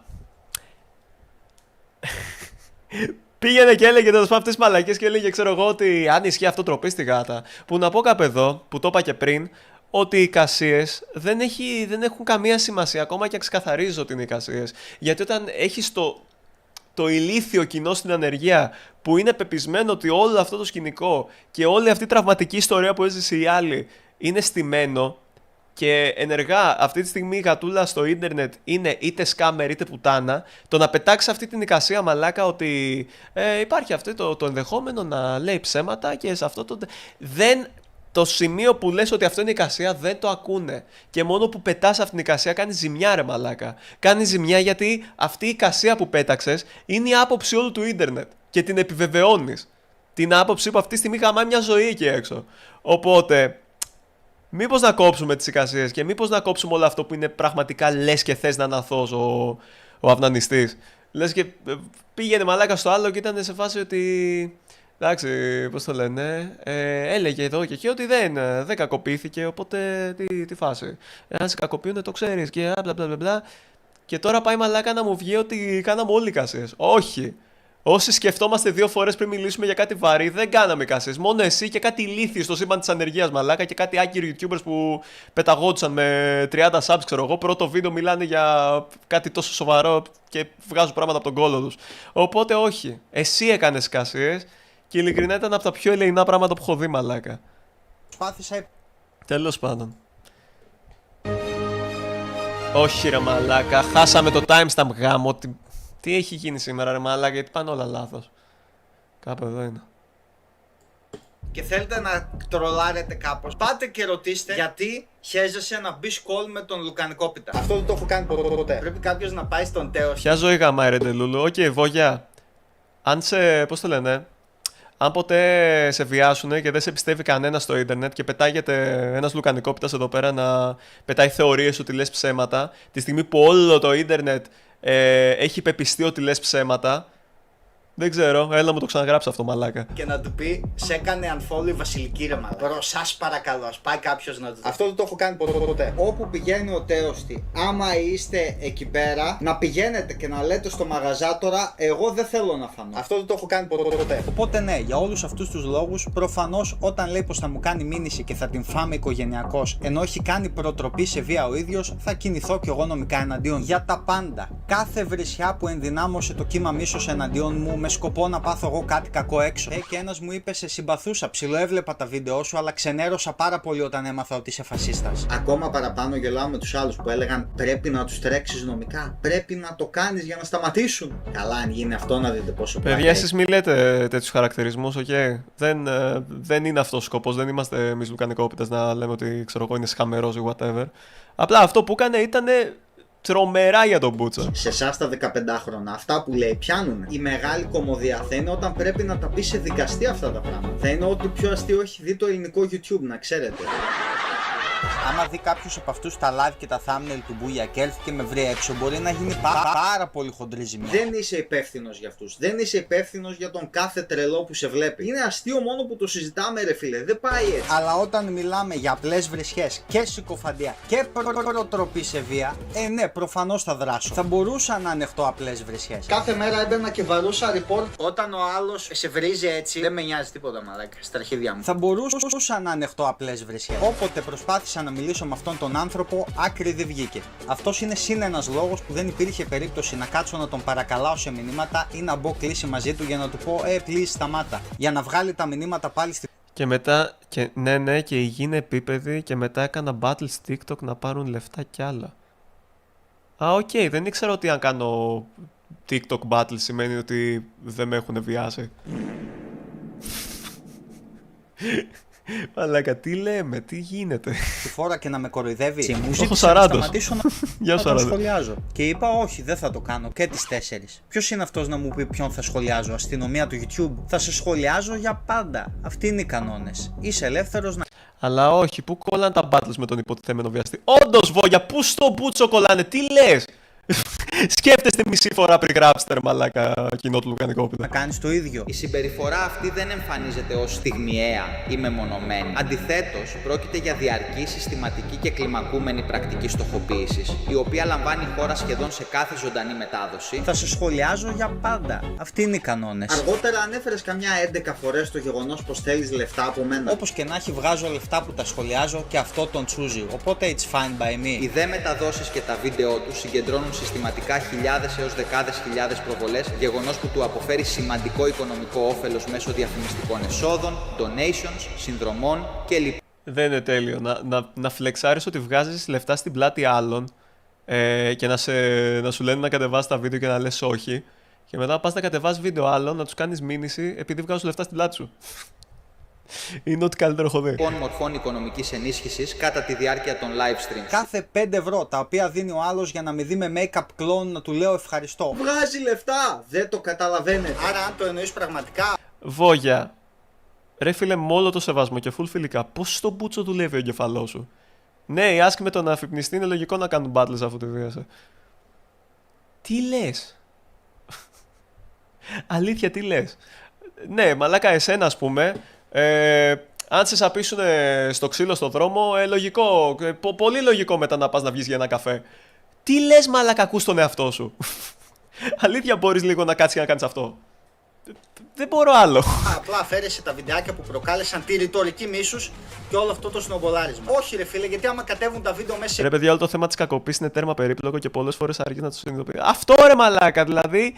Πήγαινε και έλεγε τέλος πάντων αυτές τις μαλακίες και έλεγε, ξέρω εγώ, ότι αν ισχύει αυτό τροπή στη γάτα. Που να πω κάπου εδώ, που το είπα και πριν, ότι οι εικασίες δεν έχουν καμία σημασία, ακόμα και αν ξεκαθαρίζω ότι είναι εικασίες. Γιατί όταν έχεις το ηλίθιο κοινό στην ανεργία που είναι πεπισμένο ότι όλο αυτό το σκηνικό και όλη αυτή η τραυματική ιστορία που έζησε η άλλη είναι στημένο. Και ενεργά αυτή τη στιγμή η γατούλα στο ίντερνετ είναι είτε σκάμερ είτε πουτάνα, το να πετάξει αυτή την εικασία μαλάκα ότι υπάρχει αυτό το ενδεχόμενο να λέει ψέματα και σε αυτό το σημείο που λες ότι αυτό είναι εικασία δεν το ακούνε. Και μόνο που πετάς αυτήν την εικασία κάνει ζημιά ρε μαλάκα. Κάνει ζημιά γιατί αυτή η εικασία που πέταξες είναι η άποψη όλου του ίντερνετ και την επιβεβαιώνεις. Την άποψη που αυτή τη στιγμή γαμάει μια ζωή εκεί έξω. Οπότε... μήπως να κόψουμε τις εικασίες και μήπως να κόψουμε όλο αυτό που είναι πραγματικά λες και θες να είναι αθώος ο αυνανιστής. Λες και πήγαινε μαλάκα στο άλλο και ήταν σε φάση ότι... εντάξει, πώς το λένε, έλεγε εδώ και εκεί ότι δεν κακοποιήθηκε, οπότε τι φάση. Αν σε κακοποιούν το ξέρεις και μπλα. Και τώρα πάει μαλάκα να μου βγει ότι κάναμε όλοι εικασίες. Όχι. Όσοι σκεφτόμαστε 2 φορές πριν μιλήσουμε για κάτι βαρύ, δεν κάναμε εικασίες. Μόνο εσύ και κάτι ηλίθιοι στο σύμπαν της ανεργίας, μαλάκα, και κάτι άκυροι YouTubers που πεταγόντουσαν με 30 subs, ξέρω εγώ. Πρώτο βίντεο μιλάνε για κάτι τόσο σοβαρό και βγάζουν πράγματα από τον κόλλο τους. Οπότε όχι. Εσύ έκανες εικασίες και ειλικρινά ήταν από τα πιο ελεηνά πράγματα που έχω δει, μαλάκα. Προσπάθησα. Τέλος πάντων. Όχι ρε μαλάκα, χάσαμε το timestamp γάμο. Τι έχει γίνει σήμερα ρε μαλάκα, γιατί πάνε όλα λάθος. Κάπου εδώ είναι. Και θέλετε να τρολάρετε κάπως, πάτε και ρωτήστε γιατί χέζεσαι να μπει call με τον Λουκανικόπιτα. Αυτό δεν το έχω κάνει ποτέ. Πρέπει κάποιος να πάει στον τέο. Ποια ζωή γαμάει ρε Ντελούλου. Οκ, Βόγια. Αν πώς το λένε, αν ποτέ σε βιάσουνε και δεν σε πιστεύει κανένα στο ίντερνετ και πετάγεται ένας Λουκανικόπιτας εδώ πέρα να πετάει θεωρίες ότι λες ψέματα, τη στιγμή που όλο το ίντερνετ έχει πεπιστεί ότι λες ψέματα, Δεν ξέρω, έλα μου το ξαναγράψει αυτό, μαλάκα. Και να του πει, σε έκανε unfollow η Βασιλική ρε μαλάκα. Μπρο, σας παρακαλώ, ας πάει κάποιος να του. Αυτό δεν το έχω κάνει ποτέ. Όπου πηγαίνει ο Τέοστη, άμα είστε εκεί πέρα, να πηγαίνετε και να λέτε στο μαγαζάτορα, εγώ δεν θέλω να φανώ. Αυτό δεν το έχω κάνει ποτέ. Οπότε ναι, για όλους αυτούς τους λόγους, προφανώς όταν λέει πως θα μου κάνει μήνυση και θα την φάμε οικογενειακώς, ενώ έχει κάνει προτροπή σε βία ο ίδιος, θα κινηθώ κι εγώ νομικά εναντίον. Για τα πάντα. Κάθε βρισιά που ενδυνάμωσε το κύμα μίσος εναντίον μου με σκοπό να πάθω εγώ κάτι κακό έξω. Και ένας μου είπε σε συμπαθούσα, ψιλοέβλεπα τα βίντεό σου, αλλά ξενέρωσα πάρα πολύ όταν έμαθα ότι είσαι φασίστας. Ακόμα παραπάνω γελάω με τους άλλους που έλεγαν πρέπει να τους τρέξεις νομικά. Πρέπει να το κάνεις για να σταματήσουν. Καλά, αν γίνει αυτό, να δείτε πόσο πλάκα. Παιδιά, εσείς μη λέτε τέτοιους χαρακτηρισμούς, οκ. Δεν είναι αυτός ο σκοπός. Δεν είμαστε εμείς λουκανικόπιτες να λέμε ότι ξέρω εγώ είναι σχαμερός ή whatever. Απλά αυτό που έκανε ήταν τρομερά για τον Μπούτσο. Σε εσάς τα 15χρονα, αυτά που λέει πιάνουνε. Η μεγάλη κωμωδία θα είναι όταν πρέπει να τα πει σε δικαστή αυτά τα πράγματα. Θα είναι ό,τι πιο αστείο έχει δει το ελληνικό YouTube, να ξέρετε. Άμα δει κάποιος από αυτούς τα live και τα thumbnail του Μπούγια και έρθει και με βρει έξω, μπορεί να γίνει πάρα πολύ χοντρή ζημιά. Δεν είσαι υπεύθυνος για αυτούς. Δεν είσαι υπεύθυνος για τον κάθε τρελό που σε βλέπει. Είναι αστείο μόνο που το συζητάμε, ρε φίλε. Δεν πάει έτσι. Αλλά όταν μιλάμε για απλές βρισιές και συκοφαντία και προτροπή σε βία, ναι, προφανώς θα δράσω. Θα μπορούσα να ανεχτώ απλές βρισιές. Κάθε μέρα έμπαινα και βαρούσα report. Όταν ο άλλος σε βρίζει έτσι, δεν με νοιάζει τίποτα, μαλάκα. Στα αρχίδια μου. Θα μπορούσα να ανεχτώ απλές βρισιές. Όποτε προσπάθησα να μιλήσω με αυτόν τον άνθρωπο, άκρη δεν βγήκε. Αυτός είναι συν ένας λόγος που δεν υπήρχε περίπτωση να κάτσω να τον παρακαλάω σε μηνύματα ή να μπω κλίση μαζί του για να του πω please σταμάτα. Για να βγάλει τα μηνύματα πάλι στη. Και μετά, ναι, και η γη είναι επίπεδη και μετά έκανα battle TikTok να πάρουν λεφτά κι άλλα. Οκ, δεν ήξερα ότι αν κάνω TikTok battle σημαίνει ότι δεν με έχουν βιάσει. Μαλάκα, τι λέμε, τι γίνεται. Τη φορά και να με κοροϊδεύει. Και μου Έχω ζήτησε να 40. σταματήσω να τον σχολιάζω. Και είπα όχι, δεν θα το κάνω και τις 4. Ποιος είναι αυτός να μου πει ποιον θα σχολιάζω? Αστυνομία του YouTube? Θα σε σχολιάζω για πάντα. Αυτοί είναι οι κανόνες. Είσαι ελεύθερος να. Αλλά όχι, πού κολλάνε τα battles με τον υποτιθέμενο βιαστή? Όντως, Βόγια, πού στο Μπούτσο κολλάνε, τι λες? Σκέφτεστε μισή φορά πριν γράψετε, μαλάκα, κοινό του λουκανικόπιτα. Να κάνεις το ίδιο. Η συμπεριφορά αυτή δεν εμφανίζεται ως στιγμιαία ή μεμονωμένη. Αντιθέτως, πρόκειται για διαρκή, συστηματική και κλιμακούμενη πρακτική στοχοποίησης, η οποία λαμβάνει χώρα σχεδόν σε κάθε ζωντανή μετάδοση. Θα σε σχολιάζω για πάντα. Αυτοί είναι οι κανόνες. Αργότερα ανέφερες καμιά 11 φορές το γεγονός πως θέλεις λεφτά από μένα. Όπως και να έχει, βγάζω λεφτά που τα σχολιάζω και αυτό τον τσούζει. Οπότε it's fine by me. Οι δε μεταδόσεις και τα βίντεο του συγκεντρώνουν συστηματικά χιλιάδες έως δεκάδες χιλιάδες προβολές, γεγονός που του αποφέρει σημαντικό οικονομικό όφελος μέσω διαφημιστικών εσόδων, donations, συνδρομών κλπ. Δεν είναι τέλειο. Να φλεξάρεις ότι βγάζεις λεφτά στην πλάτη άλλων και να σου λένε να κατεβάσεις τα βίντεο και να λες όχι. Και μετά πας να κατεβάσεις βίντεο άλλων, να τους κάνεις μήνυση επειδή βγάζουν λεφτά στην πλάτη σου. Είναι ό,τι καλύτερο έχω δει. Μορφών οικονομικής ενίσχυσης κατά τη διάρκεια των live streams. Κάθε 5 ευρώ τα οποία δίνει ο άλλος για να με δει με make-up clone να του λέω ευχαριστώ. Βγάζει λεφτά! Δεν το καταλαβαίνετε. Άρα αν το εννοείς πραγματικά. Βόγια. Ρε φίλε, με όλο το σεβασμό και full φιλικά, πώς στο Μπούτσο δουλεύει ο εγκεφαλός σου? Ναι, οι άσκοι με τον αφυπνιστή είναι λογικό να κάνουν battles αφού τη βίασε. Τι λες? Αλήθεια, τι λες? Ναι, μαλάκα, εσένα ας πούμε. Αν σε σαπίσουν στο ξύλο στο δρόμο, λογικό, πολύ λογικό μετά να πας να βγεις για ένα καφέ. Τι λες, μαλάκα, ακούς τον εαυτό σου? Αλήθεια, μπορείς λίγο να κάτσεις και να κάνεις αυτό? Δεν μπορώ άλλο. Απλά αφαίρεσε τα βιντεάκια που προκάλεσαν τη ρητορική μίσους και όλο αυτό το σνομπολάρισμα. Όχι, ρε φίλε, γιατί άμα κατέβουν τα βίντεο μέσα. Ρε παιδιά, όλο το θέμα της κακοποίησης είναι τέρμα περίπλοκο και πολλές φορές αργείς να το συνειδητοποιήσεις. Αυτό ρε μαλάκα, δηλαδή.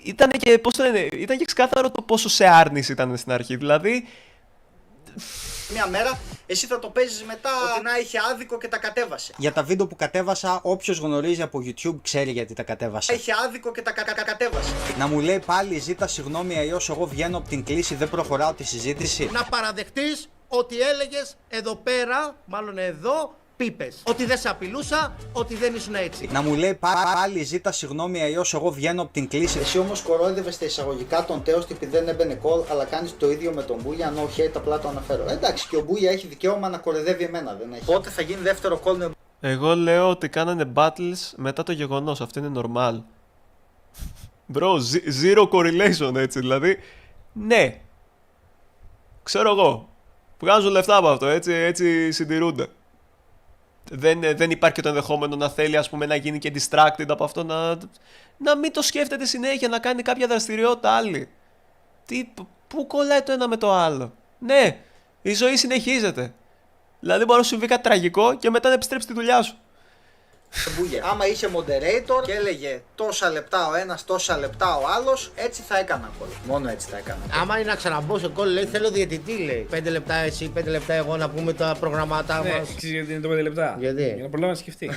Ήταν και, πώς το λένε, ήταν και ξεκάθαρο το πόσο σε άρνηση ήταν στην αρχή. Δηλαδή. Μια μέρα εσύ θα το παίζεις μετά ότι να είχε άδικο και τα κατέβασε. Για τα βίντεο που κατέβασα, όποιος γνωρίζει από YouTube ξέρει γιατί τα κατέβασα. Είχε άδικο και τα κατέβασε. Να μου λέει πάλι ζήτα συγγνώμη, αλλιώς εγώ βγαίνω από την κλίση, δεν προχωράω τη συζήτηση. Να παραδεχτείς ότι έλεγες εδώ πέρα, μάλλον εδώ, πίπες. Ότι δεν σε απειλούσα, ότι δεν ήσουν έτσι. Να μου λέει πάλι ζήτα συγγνώμη, αλλιώς εγώ βγαίνω από την κλίση. Εσύ όμως κορόιδευες στα εισαγωγικά τον Τέοστη επειδή δεν έμπαινε call, αλλά κάνεις το ίδιο με τον Μπούγια. No hate, απλά το αναφέρω. Εντάξει, και ο Μπούγια έχει δικαίωμα να κοροϊδεύει εμένα, δεν έχει. Πότε θα γίνει δεύτερο call με. Εγώ λέω ότι κάνανε battles μετά το γεγονός. Αυτό είναι normal. Bro, zero correlation έτσι. Δηλαδή, ναι. Ξέρω εγώ. Βγάζουν λεφτά από αυτό, έτσι συντηρούνται. Δεν υπάρχει και το ενδεχόμενο να θέλει, ας πούμε, να γίνει και distracted από αυτό, να μην το σκέφτεται συνέχεια, να κάνει κάποια δραστηριότητα άλλη. Πού κολλάει το ένα με το άλλο. Ναι, η ζωή συνεχίζεται. Δηλαδή μπορεί να σου συμβεί κάτι τραγικό και μετά να επιστρέψει τη δουλειά σου. Άμα είχε moderator και έλεγε τόσα λεπτά ο ένας, τόσα λεπτά ο άλλος, έτσι θα έκανα κόλλο. Μόνο έτσι θα έκανα. Άμα είναι να ξαναμπω σε κόλλο, λέει θέλω διαιτητή, λέει. 5 λεπτά εσύ, 5 λεπτά εγώ να πούμε τα προγραμμάτα Ναι, μας. ξέρεις γιατί είναι το 5 λεπτά. Γιατί? Για να προλάβει να σκεφτεί.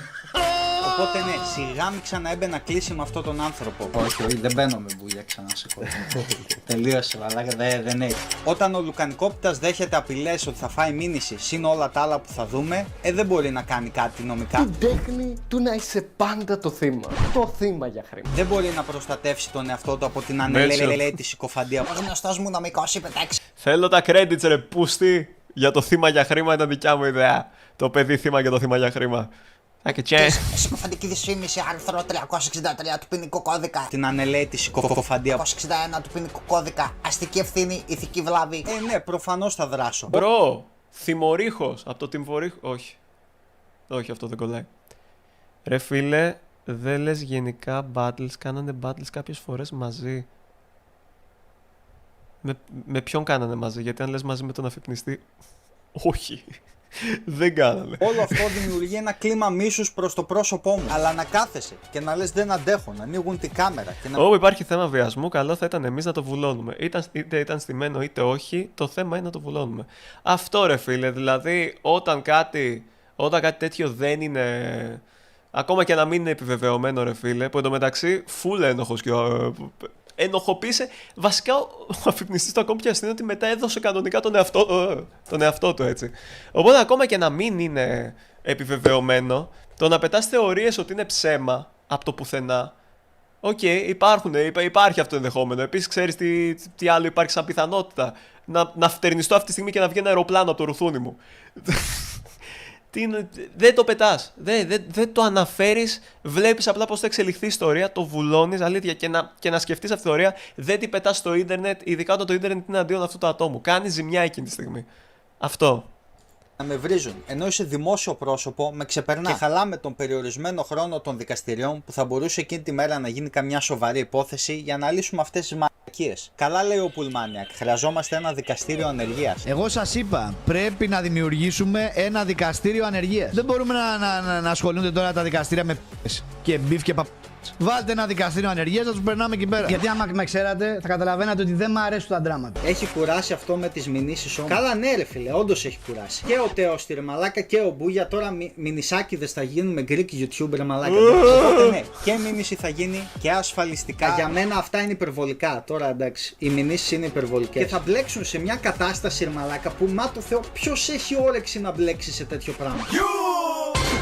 Οπότε ναι, σιγά μην ξαναέμπαινα κλείσει με αυτόν τον άνθρωπο. Όχι, δεν μπαίνω με μπουλιά ξανά σε κόσμο. Τελείωσε, αλλά δεν έχει. Όταν ο Λουκανικόπιτας δέχεται απειλές ότι θα φάει μήνυση συν όλα τα άλλα που θα δούμε, δεν μπορεί να κάνει κάτι νομικά. Του τέχνη του να είσαι πάντα το θύμα. Το θύμα για χρήμα. Δεν μπορεί να προστατεύσει τον εαυτό του από την ανελαίτη συκοφαντία. Ο γνωστός μου νομικός είπε τάξη. Θέλω τα credits ρε πούστη. Για το θύμα για χρήμα ήταν δικιά μου ιδέα. Το παιδί θύμα για το θύμα για χρήμα. Συκοφαντική δυσφήμιση, άρθρο 363 του ποινικού κώδικα. Την ανελαίτη συκοφαντία. 261 του ποινικού κώδικα. Αστική ευθύνη, ηθική βλάβη. Ναι, προφανώς θα δράσω. Μπρο, θυμορίχος. Από το τιμφορίχο. Όχι. Όχι, αυτό δεν κολλάει. Ρε φίλε, δεν λες γενικά battles. Κάνανε battles κάποιες φορές μαζί. Με ποιον κάνανε μαζί, γιατί αν λες μαζί με τον αφυπνιστή. Όχι. Δεν κάνανε. Όλο αυτό δημιουργεί ένα κλίμα μίσους προς το πρόσωπό μου. Αλλά να κάθεσαι και να λες δεν αντέχω, να ανοίγουν την κάμερα. Και Όπου υπάρχει θέμα βιασμού, καλό θα ήταν εμείς να το βουλώνουμε. Είτε ήταν στημένο είτε όχι, το θέμα είναι να το βουλώνουμε. Αυτό ρε φίλε, δηλαδή όταν κάτι τέτοιο δεν είναι. Ακόμα και να μην είναι επιβεβαιωμένο ρε φίλε, που εντωμεταξύ φουλ ένοχος και ενοχοποίησε. Βασικά ο αφυπνιστής του ακόμη πιο αστείο ότι μετά έδωσε κανονικά τον εαυτό του έτσι. Οπότε ακόμα και να μην είναι επιβεβαιωμένο, το να πετάς θεωρίες ότι είναι ψέμα από το πουθενά. Οκ, υπάρχει αυτό το ενδεχόμενο. Επίσης ξέρεις τι άλλο υπάρχει σαν πιθανότητα. Να φτερνιστώ αυτή τη στιγμή και να βγει ένα αεροπλάνο από το ρουθούνι μου. Δεν το πετάς, δεν το αναφέρεις, βλέπεις απλά πώς θα εξελιχθεί η ιστορία, το βουλώνεις αλήθεια και να σκεφτείς αυτή τη θεωρία, δεν την πετάς στο ίντερνετ, ειδικά όταν το ίντερνετ είναι αντίον αυτού του ατόμου. Κάνεις ζημιά εκείνη τη στιγμή. Αυτό. να με βρίζουν. Ενώ είσαι δημόσιο πρόσωπο, με ξεπερνά. Και χαλάμε τον περιορισμένο χρόνο των δικαστηριών που θα μπορούσε εκείνη τη μέρα να γίνει καμιά σοβαρή υπόθεση για να λύσουμε αυτές τις μαλακίες. Καλά λέει ο Πουλμάνιακ, χρειαζόμαστε ένα δικαστήριο ανεργίας. Εγώ σας είπα, πρέπει να δημιουργήσουμε ένα δικαστήριο ανεργίας. Δεν μπορούμε να ασχολούνται τώρα τα δικαστήρια με και μπιφ και Βάλτε ένα δικαστήριο ανεργίας, θα τους περνάμε εκεί πέρα. Γιατί άμα με ξέρατε, θα καταλαβαίνατε ότι δεν μου αρέσουν τα ντράματα. Έχει κουράσει αυτό με τις μηνύσεις όμως. Καλά, ναι, ρε φίλε, όντως έχει κουράσει. Και ο Τέος τη ρε μαλάκα και ο Μπούγια τώρα μηνυσάκιδες θα γίνουν με Greek YouTube ρε μαλάκα. Οπότε ναι, και μήνυση θα γίνει και ασφαλιστικά. Για μένα αυτά είναι υπερβολικά. Τώρα εντάξει, οι μηνύσεις είναι υπερβολικές. Και θα μπλέξουν σε μια κατάσταση ρε μαλάκα που μα το Θεό, ποιος έχει όρεξη να μπλέξει σε τέτοιο πράγμα.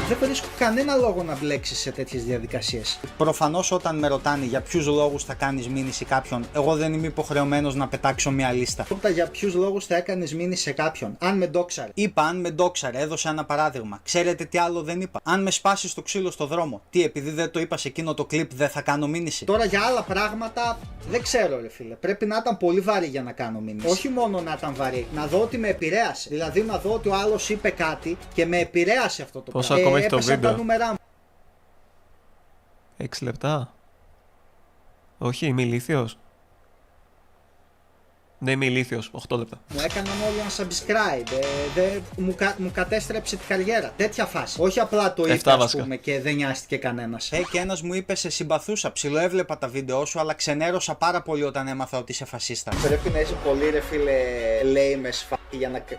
Δεν βρίσκω κανένα λόγο να μπλέξεις σε τέτοιες διαδικασίες. Προφανώς όταν με ρωτάνε για ποιους λόγους θα κάνεις μήνυση κάποιον, εγώ δεν είμαι υποχρεωμένος να πετάξω μια λίστα. Για ποιους λόγους θα έκανες μήνυση σε κάποιον. Αν με ντόξαρε. Είπα αν με ντόξαρε, έδωσα ένα παράδειγμα. Ξέρετε τι άλλο δεν είπα. Αν με σπάσεις το ξύλο στο δρόμο. Τι, επειδή δεν το είπα σε εκείνο το κλιπ, δεν θα κάνω μήνυση. Τώρα για άλλα πράγματα δεν ξέρω, ρε φίλε. Πρέπει να ήταν πολύ βαρύ για να κάνω μήνυση. Όχι μόνο να ήταν βαρύ, να δω ότι με επηρέασε. Δηλαδή να δω ότι ο άλλος είπε κάτι και με επηρέασε αυτό το πράγμα. Ακόμα έχει το βίντεο. Τα νούμερά μου. 6 λεπτά. Όχι, είμαι ηλίθιος. Ναι, είμαι ηλίθιος. 8 λεπτά. Μου έκαναν όλοι ένα subscribe. Μου κατέστρεψε την καριέρα. Τέτοια φάση. Όχι απλά το είπε, ας πούμε, και δεν νοιάστηκε κανένας. Και ένας μου είπε: σε συμπαθούσα. Ψιλοέβλεπα τα βίντεο σου, αλλά ξενέρωσα πάρα πολύ όταν έμαθα ότι είσαι φασίστα. Πρέπει να είσαι πολύ, ρε φίλε, lame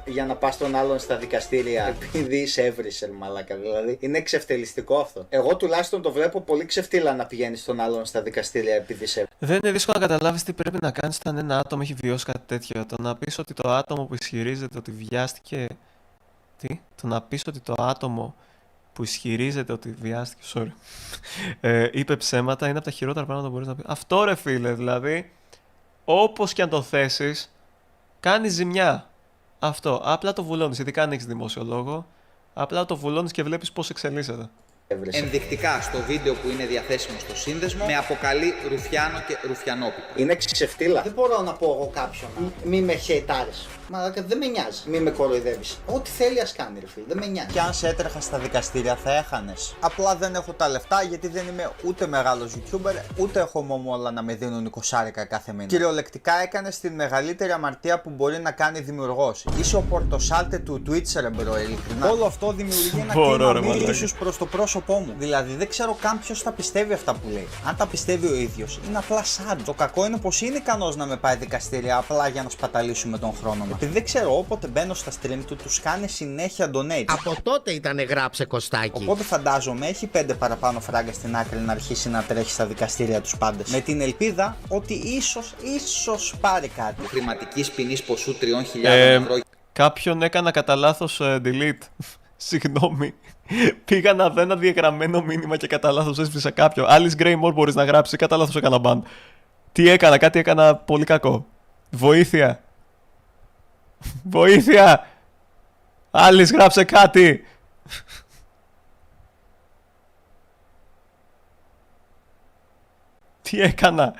για να πας τον άλλον στα δικαστήρια. Επειδή είσαι έβρισερ, μαλάκα. Δηλαδή είναι εξευτελιστικό αυτό. Εγώ τουλάχιστον το βλέπω πολύ ξεφτύλα να πηγαίνει τον άλλον στα δικαστήρια επειδή είσαι. Δεν είναι δύσκολο να καταλάβεις τι πρέπει να κάνεις όταν ένα άτομο έχει βιώσει κάτι τέτοιο. Το να πεις ότι το άτομο που ισχυρίζεται ότι βιάστηκε. Τι? Το να πεις ότι το άτομο που ισχυρίζεται ότι βιάστηκε. Είπε ψέματα είναι από τα χειρότερα πράγματα που μπορείς να πεις. Αυτό ρε φίλε, δηλαδή. Όπως και αν το θέσεις, κάνεις ζημιά. Αυτό. Απλά το βουλώνεις. Ειδικά αν έχεις δημόσιο λόγο. Απλά το βουλώνεις και βλέπεις πώς εξελίσσεται. Ενδεικτικά στο βίντεο που είναι διαθέσιμο στο σύνδεσμο με αποκαλεί Ρουφιάνο και Ρουφιανόπιτο. Είναι ξεφτύλα. Δεν μπορώ να πω εγώ κάποιον. Μη με χεϊτάρεις. Μα δεν με νοιάζει. Μη με κοροϊδεύεις. Ό,τι θέλει ας κάνει, ρε φίλε. Δεν με νοιάζει. Και αν σε έτρεχα στα δικαστήρια θα έχανες. Απλά δεν έχω τα λεφτά γιατί δεν είμαι ούτε μεγάλος YouTuber, ούτε έχω μομόλα να με δίνουν 20 κάθε μήνα. Κυριολεκτικά έκανες την μεγαλύτερη αμαρτία που μπορεί να κάνει δημιουργός. Είσαι ο πορτοσάλτε του Twitch, ρε μπρο, ειλικρινά. Όλο αυτό δημιουργεί ένα κλίμα μίσους προς το πρόσωπό μου. Δηλαδή δεν ξέρω καν ποιος θα πιστεύει αυτά που λέει. Αν τα πιστεύει ο ίδιος, είναι απλά σαν. Το κακό είναι πως είναι ικανός να με πάει δικαστήρια απλά για να σπαταλήσουμε τον χρόνο μου. Επειδή δεν ξέρω, όποτε μπαίνω στα stream του, τους κάνει συνέχεια donate. Από τότε ήτανε γράψε Κωστάκι. Οπότε φαντάζομαι έχει 5 παραπάνω φράγκα στην άκρη να αρχίσει να τρέχει στα δικαστήρια τους πάντες. Με την ελπίδα ότι ίσως πάρει κάτι. Χρηματικής ποινής ποσού 3.000 ευρώ. Κάποιον έκανα κατά λάθος delete. Συγγνώμη. Πήγα να δω ένα διαγραμμένο μήνυμα και κατά λάθος έσβησα κάποιο. Alice Greymore μπορείς να γράψεις, κατά λάθος έκανα ban. Τι έκανα, κάτι έκανα πολύ κακό. Βοήθεια. Βοήθεια. Alice γράψε κάτι. Τι έκανα.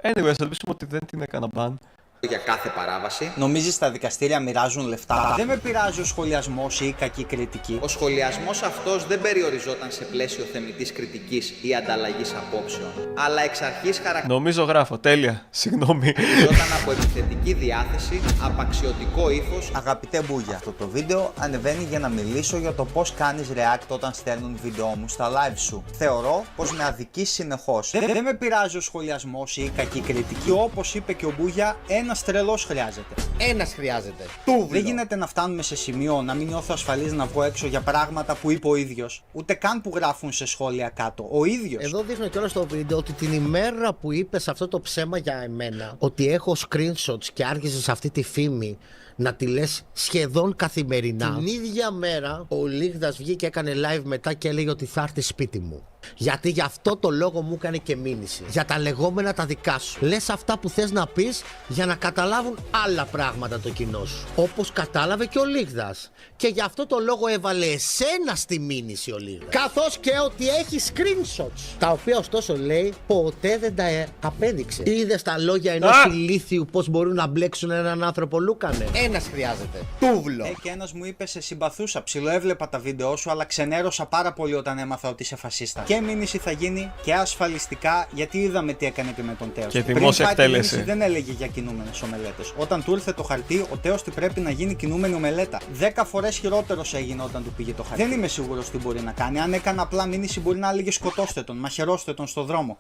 Anyways, ελπίσουμε ότι δεν την έκανα ban. Για κάθε παράβαση. Νομίζεις τα δικαστήρια μοιράζουν λεφτά? Δεν με πειράζει ο σχολιασμός ή η κακή κριτική. Ο σχολιασμός αυτός δεν περιοριζόταν σε πλαίσιο θεμιτής κριτικής ή ανταλλαγής απόψεων. Αλλά εξ αρχής Νομίζω γράφω. Τέλεια. Συγγνώμη. χαρακτηριζόταν από επιθετική διάθεση, απαξιωτικό ύφος. Αγαπητέ Μπούγια, αυτό το βίντεο ανεβαίνει για να μιλήσω για το πώς κάνεις react όταν στέλνουν βίντεο μου στα live σου. Θεωρώ πως με αδικείς συνεχώς. Δεν με πειράζει ο σχολιασμός ή η κακή κριτική. Όπως είπε και ο Μπούγια, ένας τρελός χρειάζεται. Ένας χρειάζεται. Δεν γίνεται να φτάνουμε σε σημείο να μην νιώθω ασφαλής να βγω έξω για πράγματα που είπε ο ίδιος. Ούτε καν που γράφουν σε σχόλια κάτω. Ο ίδιος. Εδώ δείχνω κιόλας στο βίντεο ότι την ημέρα που είπες αυτό το ψέμα για εμένα, ότι έχω screenshots και άρχισες αυτή τη φήμη να τη λες σχεδόν καθημερινά, την ίδια μέρα ο Λίγδας βγήκε και έκανε live μετά και έλεγε ότι θα έρθει σπίτι μου. Γιατί γι' αυτό το λόγο μου έκανε και μήνυση. Για τα λεγόμενα τα δικά σου. Λες αυτά που θες να πεις για να καταλάβουν άλλα πράγματα το κοινό σου. Όπως κατάλαβε και ο Λίγδας. Και γι' αυτό το λόγο έβαλε εσένα στη μήνυση ο Λίγδας. Καθώς και ότι έχει screenshots. Τα οποία ωστόσο λέει ποτέ δεν τα απέδειξε. Είδες τα λόγια ενός ηλίθιου πως μπορούν να μπλέξουν έναν άνθρωπο Λούκανε. Ένας χρειάζεται. Τούβλο. Και ένας μου είπε σε συμπαθούσα. Ψιλοέβλεπα τα βίντεο σου, αλλά ξενέρωσα πάρα πολύ όταν έμαθα ότι είσαι φασίστα. Και μήνυση θα γίνει και ασφαλιστικά, γιατί είδαμε τι έκανε και με τον Τέος. Και δημόσια εκτέλεση. Δεν έλεγε για κινούμενες ομελέτες. Όταν του ήρθε το χαρτί, ο Τέος τι πρέπει να γίνει κινούμενη ομελέτα. 10 φορές χειρότερος έγινε όταν του πήγε το χαρτί. Δεν είμαι σίγουρος τι μπορεί να κάνει. Αν έκανε απλά μήνυση, μπορεί να έλεγε σκοτώστε τον, μαχαιρώστε τον στο δρόμο.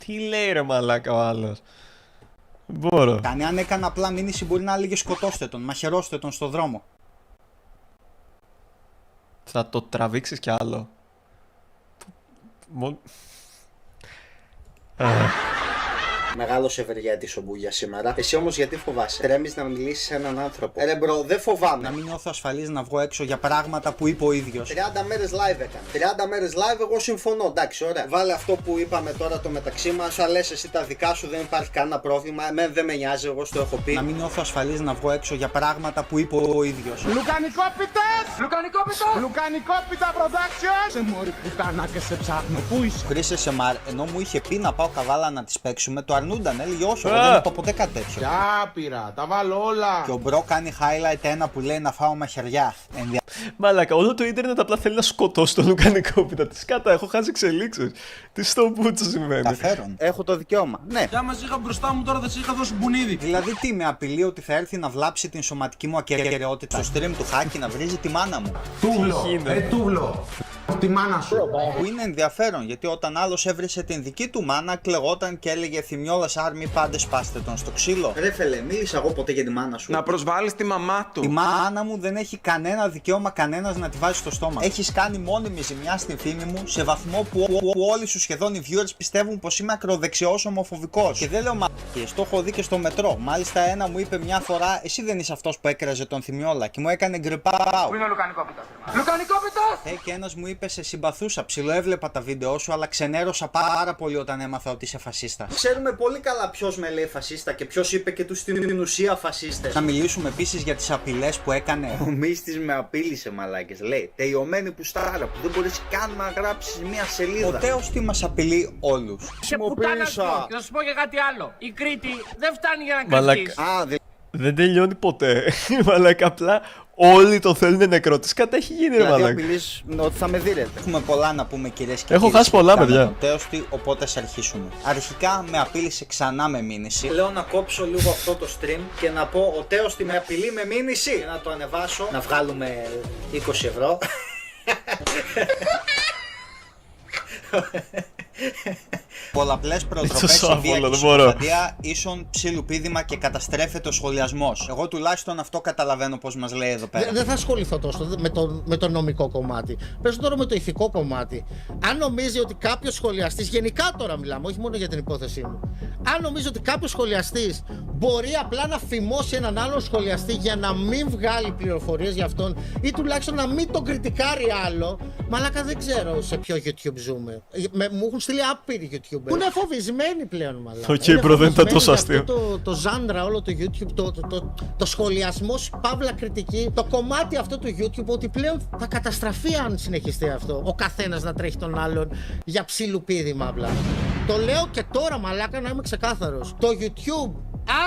Τι λέει ρε μαλάκα ο άλλος. Μπορώ. Αν έκανε απλά μήνυση, μπορεί να έλεγε σκοτώστε τον, μαχαιρώστε τον στο δρόμο. Θα το τραβήξεις κι άλλο. Μεγάλος ευεργέτης ο Μπούγια σήμερα. Εσύ όμως γιατί φοβάσαι? Τρέμεις να μιλήσεις σε έναν άνθρωπο. Ρε μπρο, δεν φοβάμαι. Να μην νιώθω ασφαλής να βγω έξω για πράγματα που είπε ο ίδιος. 30 μέρες live έκανε. 30 μέρες live, εγώ συμφωνώ. Εντάξει, ωραία. Βάλε αυτό που είπαμε τώρα το μεταξύ μας. Θα λες εσύ τα δικά σου, δεν υπάρχει κανένα πρόβλημα. Δεν με νοιάζει, εγώ στο έχω πει. Να μην νιώθω ασφαλής να βγω έξω για πράγματα που είπε ο ίδιος. Λουκανικόπιτες! Λουκανικόπιτα production! Σε μόρι πουτάνα και σε ψάχνω. Πού είσαι? Χρήσε σε Μαρ, ενώ μου είχε πει να πάω καβάλα να τις παίξουμε, το αρνούνταν. Έλεγε όσο, εγώ δεν είπα ποτέ κάτι τέτοιο. Άπειρα, τα βάλω όλα. Και ο μπρο κάνει highlight ένα που λέει να φάω μαχαιριά. Μαλάκα, όλο το ίντερνετ απλά θέλει να σκοτώσει το Λουκανικόπιτα. Τι σκάτα, έχω χάσει εξελίξεις. Τι στο μπούτσο σημαίνει. Ταφέρον. Έχω το δικαίωμα. Ναι. Για μας είχα μπροστά μου τώρα, θα σε είχα δώσει μπουνίδι. Δηλαδή τι, με απειλεί ότι θα έρθει να βλάψει την σωματική μου ακεραιότητα στο stream του Χάκη να βρίζει τη μάνα μου. Τούβλο. Τη μάνα σου. Που είναι ενδιαφέρον γιατί όταν άλλος έβρισε την δική του μάνα, κλεγόταν και έλεγε Θυμιόλας άρμη, πάντε σπάστε τον στο ξύλο. Ρε φελε, μίλησα εγώ ποτέ για τη μάνα σου? Να προσβάλλεις τη μαμά του. Η μάνα μου δεν έχει κανένα δικαίωμα κανένας να τη βάζει στο στόμα. Έχεις κάνει μόνιμη ζημιά στην φήμη μου σε βαθμό που όλοι σου σχεδόν οι viewers πιστεύουν πως είμαι ακροδεξιός ομοφοβικός. Και δεν λέω μαλακίες, το έχω δει και στο μετρό. Μάλιστα ένα μου είπε μια φορά, εσύ δεν είσαι αυτός που έκραζε τον Θυμιόλα και μου έκανε γκρυπάου. Πού είναι ο Λουκανικόπιτας? Λουκανικόπιτας! Και ένας μου είπε σε συμπαθούσα. Ψιλοέβλεπα τα βίντεό σου, αλλά ξενέρωσα πάρα πολύ όταν έμαθα ότι είσαι φασίστας. Ξέρουμε πολύ καλά ποιος με λέει φασίστα και ποιος είπε και τους στην ουσία φασίστες. Να μιλήσουμε επίσης για τις απειλές που έκανε. Ο Μίστης με απείλησε, μαλάκες. Λέει, τελειωμένη πουστάρα που δεν μπορείς καν να γράψεις μία σελίδα. Ο Τέος τι μας απειλεί όλους. Και πουτάνα αυτό. Και θα σου πω και κάτι άλλο. Η Κρήτη δεν φτάνει για να κρυφτείς. Δεν τελειώνει ποτέ. Μαλάκα, απλά όλοι το θέλουν νεκρό. Τι κατά έχει γίνει, ρε μαλάκα. Απειλείς ότι θα με δίνετε. Έχουμε πολλά να πούμε, κυρίες και κύριοι. Έχω χάσει πολλά, παιδιά. Οπότε ας αρχίσουμε. Αρχικά με απείλησε ξανά με μήνυση. Λέω να κόψω λίγο αυτό το stream και να πω ο Τέος με απειλεί με μήνυση. Να το ανεβάσω, να βγάλουμε 20 ευρώ. Πολλαπλές προτροπές σε βία και συκοφαντία, ίσον ψιλουπίδημα και καταστρέφεται ο σχολιασμός. Εγώ τουλάχιστον αυτό καταλαβαίνω πως μας λέει εδώ πέρα. Δεν θα ασχοληθώ τόσο με το νομικό κομμάτι. Παίζω τώρα με το ηθικό κομμάτι. Αν νομίζει ότι κάποιος σχολιαστής, γενικά τώρα μιλάμε, όχι μόνο για την υπόθεσή μου. Αν νομίζει ότι κάποιος σχολιαστής μπορεί απλά να φημώσει έναν άλλον σχολιαστή για να μην βγάλει πληροφορίες για αυτόν ή τουλάχιστον να μην τον κριτικάρει άλλο, μαλάκα δεν ξέρω σε ποιο YouTube ζούμε. Μου έχουν στείλει άπειροι YouTubers που είναι φοβισμένοι πλέον, μαλάκα. Οκ, bro, δεν ήταν τόσο αστείο. Το ζάντρα όλο το YouTube, το σχολιασμός, παύλα κριτική, το κομμάτι αυτό του YouTube ότι πλέον θα καταστραφεί αν συνεχιστεί αυτό. Ο καθένας να τρέχει τον άλλον για ψιλουπίδημα απλά. Το λέω και τώρα, μαλάκα, να είμαι ξεκάθαρος. Το YouTube,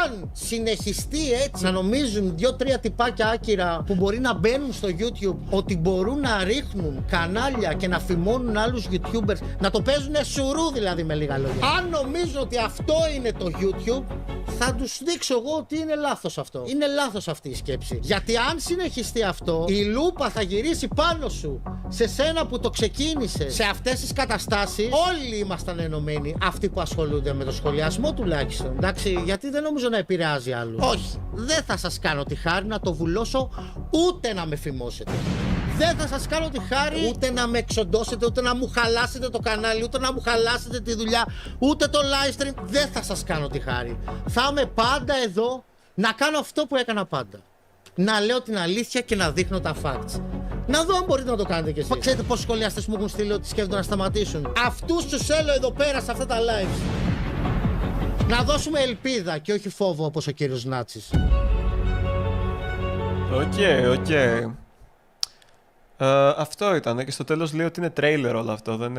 αν συνεχιστεί έτσι, να νομίζουν 2-3 τυπάκια άκυρα που μπορεί να μπαίνουν στο YouTube ότι μπορούν να ρίχνουν κανάλια και να φημώνουν άλλους YouTubers, να το παίζουν σουρού δηλαδή με λίγα λόγια. Αν νομίζουν ότι αυτό είναι το YouTube, θα τους δείξω εγώ ότι είναι λάθος αυτό. Είναι λάθος αυτή η σκέψη. Γιατί αν συνεχιστεί αυτό, η λούπα θα γυρίσει πάνω σου, σε σένα που το ξεκίνησε, σε αυτές τις καταστάσεις. Όλοι ήμασταν ενωμένοι, αυτοί που ασχολούνται με το σχολιασμό τουλάχιστον. Εντάξει, γιατί δεν νομίζω να επηρεάζει άλλους. Όχι, δεν θα σας κάνω τη χάρη να το βουλώσω, ούτε να με φημώσετε. Δεν θα σας κάνω τη χάρη ούτε να με εξοντώσετε, ούτε να μου χαλάσετε το κανάλι, ούτε να μου χαλάσετε τη δουλειά, ούτε το live stream. Δεν θα σας κάνω τη χάρη. Θα είμαι πάντα εδώ να κάνω αυτό που έκανα πάντα. Να λέω την αλήθεια και να δείχνω τα facts. Να δω αν μπορείτε να το κάνετε κι εσείς. Ξέρετε πόσοι σχολιαστές μου έχουν στείλει ότι σκέφτονται να σταματήσουν. Αυτούς τους θέλω εδώ πέρα σε αυτά τα lives. Να δώσουμε ελπίδα και όχι φόβο όπως ο κύριος Νάτσης. Οκ. Αυτό ήταν και στο τέλος λέει ότι είναι τρέιλερ όλο αυτό. Δεν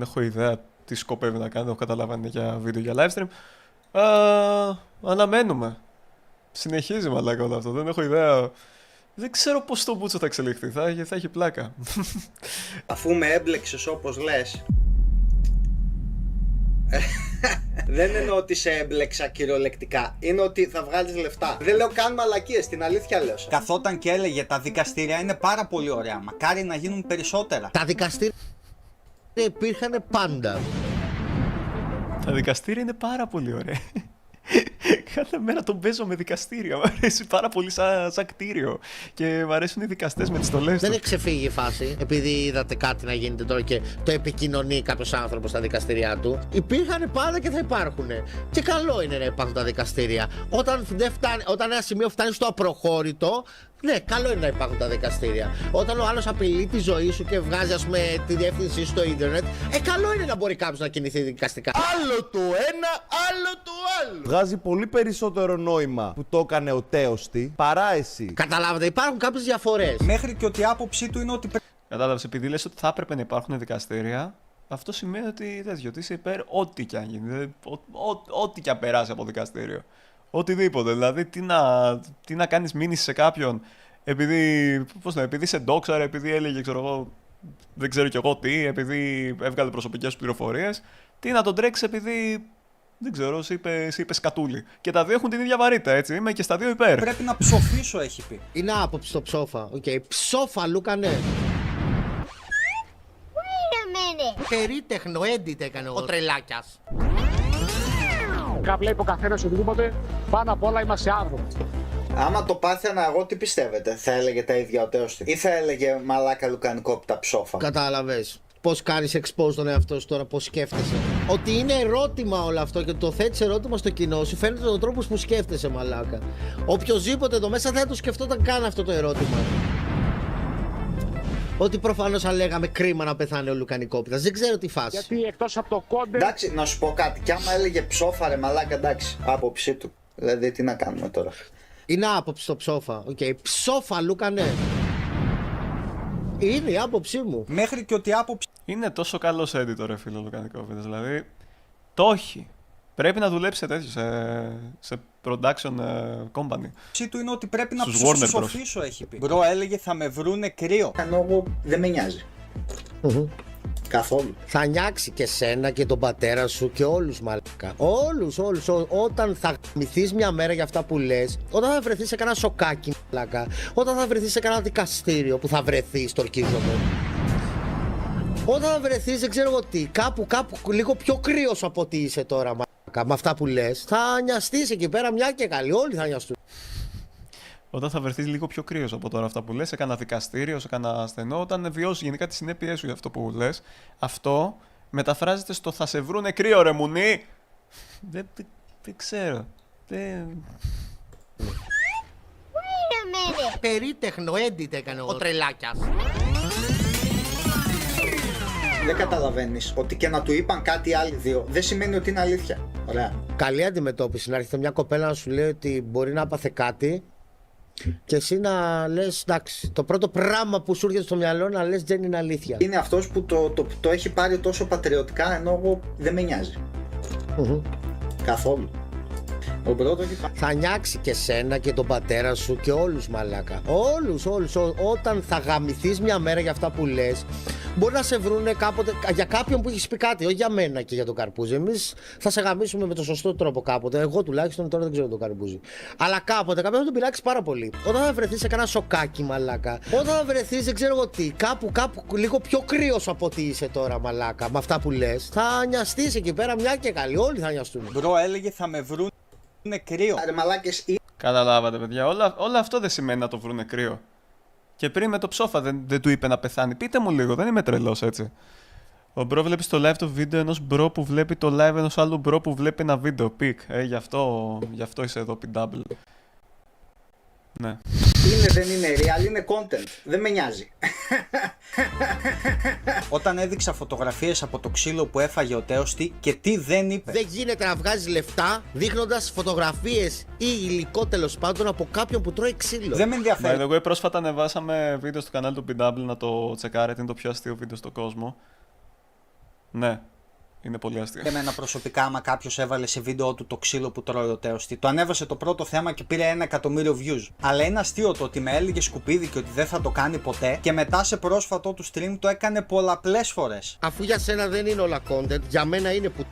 έχω ιδέα τι σκοπεύει να κάνει, δεν έχω καταλάβει για βίντεο για live stream. Αναμένουμε. Συνεχίζει μαλάκα όλο αυτό, δεν έχω ιδέα. Δεν ξέρω πώς το μπούτσο θα εξελιχθεί, θα έχει πλάκα. Αφού με έμπλεξες όπως λες, δεν εννοώ ότι σε έμπλεξα κυριολεκτικά. Είναι ότι θα βγάλεις λεφτά. Δεν λέω καν μαλακίες, την αλήθεια λέω. Καθόταν και έλεγε τα δικαστήρια είναι πάρα πολύ ωραία. Μακάρι να γίνουν περισσότερα. Τα δικαστήρια υπήρχαν πάντα. Τα δικαστήρια είναι πάρα πολύ ωραία. Κάθε μέρα τον παίζω με δικαστήρια. Μου αρέσει πάρα πολύ σαν κτίριο. Και μου αρέσουν οι δικαστές με τις στολές τους. Δεν έχει ξεφύγει η φάση, επειδή είδατε κάτι να γίνεται τώρα και το επικοινωνεί κάποιος άνθρωπος στα δικαστήριά του. Υπήρχαν πάντα και θα υπάρχουν. Και καλό είναι να υπάρχουν τα δικαστήρια. Όταν ένα σημείο φτάνει στο απροχώρητο, ναι, καλό είναι να υπάρχουν τα δικαστήρια. Όταν ο άλλος απειλεί τη ζωή σου και βγάζει, ας πούμε, τη διεύθυνσή σου στο ίντερνετ, καλό είναι να μπορεί κάποιος να κινηθεί δικαστικά. Άλλο το ένα, άλλο το άλλο. Βγάζει πολύ περισσότερο νόημα που το έκανε ο Τέοστη παρά εσύ. Καταλάβατε, υπάρχουν κάποιες διαφορές. Μέχρι και ότι η άποψή του είναι ότι. Κατάλαβες, επειδή λες ότι θα έπρεπε να υπάρχουν δικαστήρια, αυτό σημαίνει ότι είσαι υπέρ ό,τι και αν γίνει. Ό,τι και αν περάσει από δικαστήριο. Οτιδήποτε. Δηλαδή, τι να κάνεις μήνυση σε κάποιον επειδή σε ντόξαρε, επειδή έλεγε, ξέρω εγώ, δεν ξέρω κι εγώ τι, επειδή έβγαλε προσωπικές πληροφορίες. Τι να τον τρέξει επειδή, δεν ξέρω, σε είπε σκατούλη. Και τα δύο έχουν την ίδια βαρύτητα, έτσι. Είμαι και στα δύο υπέρ. Πρέπει να ψοφήσω, έχει πει. Είναι άποψη στο ψόφα. Ψόφα, Λούκανε. Περίτεχνο, edit έκανε ο τρελάκιας. Βλέπει ο καθένας οτιδήποτε, πάνω απ' όλα είμαστε άνθρωποι. Άμα το πάθαινα εγώ, τι πιστεύετε, θα έλεγε τα ίδια ο Τέος ή θα έλεγε μαλάκα λουκανικό από τα ψόφα? Κατάλαβες πώς κάνεις expose τον εαυτό σου τώρα, πώς σκέφτεσαι. Ότι είναι ερώτημα όλο αυτό και το θέτεις ερώτημα στο κοινό σου, φαίνεται τον τρόπο που σκέφτεσαι, μαλάκα. Οποιοςδήποτε εδώ μέσα δεν το σκεφτόταν καν αυτό το ερώτημα. Ότι προφανώς θα λέγαμε κρίμα να πεθάνει ο Λουκανικόπιτας. Δεν ξέρω τι φάση. Γιατί εκτός από το κόντε. Εντάξει, να σου πω κάτι. Κι άμα έλεγε ψόφα, ρε μαλάκα, εντάξει. Άποψή του. Δηλαδή, τι να κάνουμε τώρα. Είναι άποψη το ψόφα. Οκ, ψόφα Λούκανε. Είναι η άποψή μου. Μέχρι και ότι άποψη. Είναι τόσο καλός editor, ρε φίλο Λουκανικόπιτας. Δηλαδή, το έχει. Πρέπει να δουλέψει σε τέτοιο, σε production company. Του είναι ότι πρέπει να Στους Warner Bros. ψοφήσω, έχει πει. Μπρο, έλεγε θα με βρούνε κρύο. Ενώ εγώ δεν με νοιάζει. Καθόλου. Θα νιάξει και σένα και τον πατέρα σου και όλους μαλάκα. Όλους. Όταν θα γαμηθείς μια μέρα για αυτά που λες, όταν θα βρεθείς σε κανένα σοκάκι μαλάκα, όταν θα βρεθείς σε κανένα δικαστήριο που θα βρεθείς, το ορκίζομαι. Όταν θα βρεθείς, δεν ξέρω εγώ τι, κάπου λίγο πιο κρύος από ό,τι είσαι τώρα μαλάκα, με αυτά που λες, θα νοιαστείς εκεί πέρα μια και καλή. Όλοι θα νοιαστούν. Όταν θα βρεθείς λίγο πιο κρύος από τώρα αυτά που λες, σε κανένα δικαστήριο, σε κανένα στενό, όταν βιώσεις γενικά τις συνέπειές σου για αυτό που λες, αυτό μεταφράζεται στο θα σε βρούνε κρύο ρε μουνί. Δεν ξέρω. Περίτεχνο edit έκανε ο τρελάκιας. Δεν καταλαβαίνεις ότι και να του είπαν κάτι άλλοι δύο δεν σημαίνει ότι είναι αλήθεια. Ωραία. Καλή αντιμετώπιση να έρχεται μια κοπέλα να σου λέει ότι μπορεί να έπαθε κάτι και εσύ να λες εντάξει, το πρώτο πράγμα που σου έρχεται στο μυαλό να λες δεν είναι αλήθεια. Είναι αυτός που το έχει πάρει τόσο πατριωτικά, ενώ εγώ δεν με νοιάζει. Καθόλου. Ο πρώτο έχει πάρει. Θα νιάξει και σένα και τον πατέρα σου και όλους μαλάκα. Όλους. Όταν θα γαμηθείς μια μέρα για αυτά που λες, μπορεί να σε βρούνε κάποτε για κάποιον που έχεις πει κάτι, όχι για μένα και για τον Καρπούζη. Εμείς θα σε γαμίσουμε με τον σωστό τρόπο κάποτε. Εγώ τουλάχιστον τώρα δεν ξέρω τον Καρπούζη. Αλλά κάποτε κάποιον θα τον πειράξει πάρα πολύ. Όταν θα βρεθείς σε κανένα σοκάκι μαλάκα, όταν θα βρεθείς δεν ξέρω εγώ τι, κάπου λίγο πιο κρύος από ό,τι είσαι τώρα μαλάκα, με αυτά που λες, θα νοιαστείς εκεί πέρα μια και καλή. Όλοι θα νοιαστούν. Μπρο, έλεγε θα με βρούνε κρύο. Ρε μαλάκες. Καταλάβατε, παιδιά. Όλο αυτό δεν σημαίνει να το βρούνε κρύο. Και πριν με το ψόφα δεν του είπε να πεθάνει. Πείτε μου λίγο, δεν είμαι τρελός έτσι. Ο μπρο βλέπει στο live το βίντεο ενός μπρο που βλέπει το live ενός άλλου μπρο που βλέπει ένα βίντεο. Πικ. Γι' αυτό είσαι εδώ, PW. Ναι. Δεν είναι real, είναι content. Δεν με νοιάζει. Όταν έδειξα φωτογραφίες από το ξύλο που έφαγε ο Τέοστη και τι δεν είπε. Δεν γίνεται να βγάζεις λεφτά δείχνοντας φωτογραφίες ή υλικό τέλος πάντων από κάποιον που τρώει ξύλο. Δεν με ενδιαφέρει. Εγώ πρόσφατα ανεβάσαμε βίντεο στο κανάλι του PW να το τσεκάρετε. Είναι το πιο αστείο βίντεο στον κόσμο. Ναι. Είναι πολύ αστείο. Εμένα προσωπικά, άμα κάποιος έβαλε σε βίντεο του το ξύλο που τρώει ο Τέοστη, το ανέβασε το πρώτο θέμα και πήρε 1 εκατομμύριο views. Αλλά είναι αστείο το ότι με έλεγε σκουπίδι και ότι δεν θα το κάνει ποτέ και μετά σε πρόσφατο του stream το έκανε πολλαπλές φορές. Αφού για σένα δεν είναι όλα content, για μένα είναι που.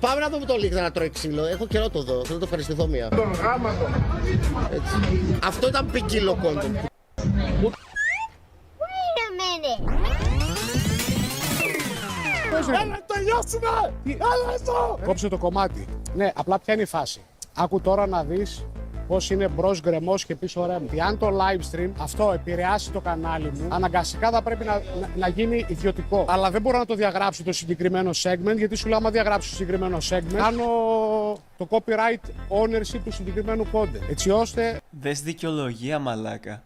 Πάμε να δούμε το Λίγδα να τρώει ξύλο. Έχω καιρό το δω. Θέλω να το ευχαριστηθώ μία. Αυτό ήταν ποικίλο content. Έλα, τελειώσουμε! Έλα εδώ! Κόψε το κομμάτι. Ναι, απλά ποια είναι η φάση. Άκου τώρα να δεις πώς είναι μπρος γκρεμός και πίσω ρέμο. Αν το live stream αυτό επηρεάσει το κανάλι μου, αναγκαστικά θα πρέπει να γίνει ιδιωτικό. Αλλά δεν μπορώ να το διαγράψω το συγκεκριμένο segment, γιατί σου λέω άμα διαγράψω το συγκεκριμένο segment, κάνω το copyright ownership του συγκεκριμένου content. Έτσι ώστε. Δες δικαιολογία μαλάκα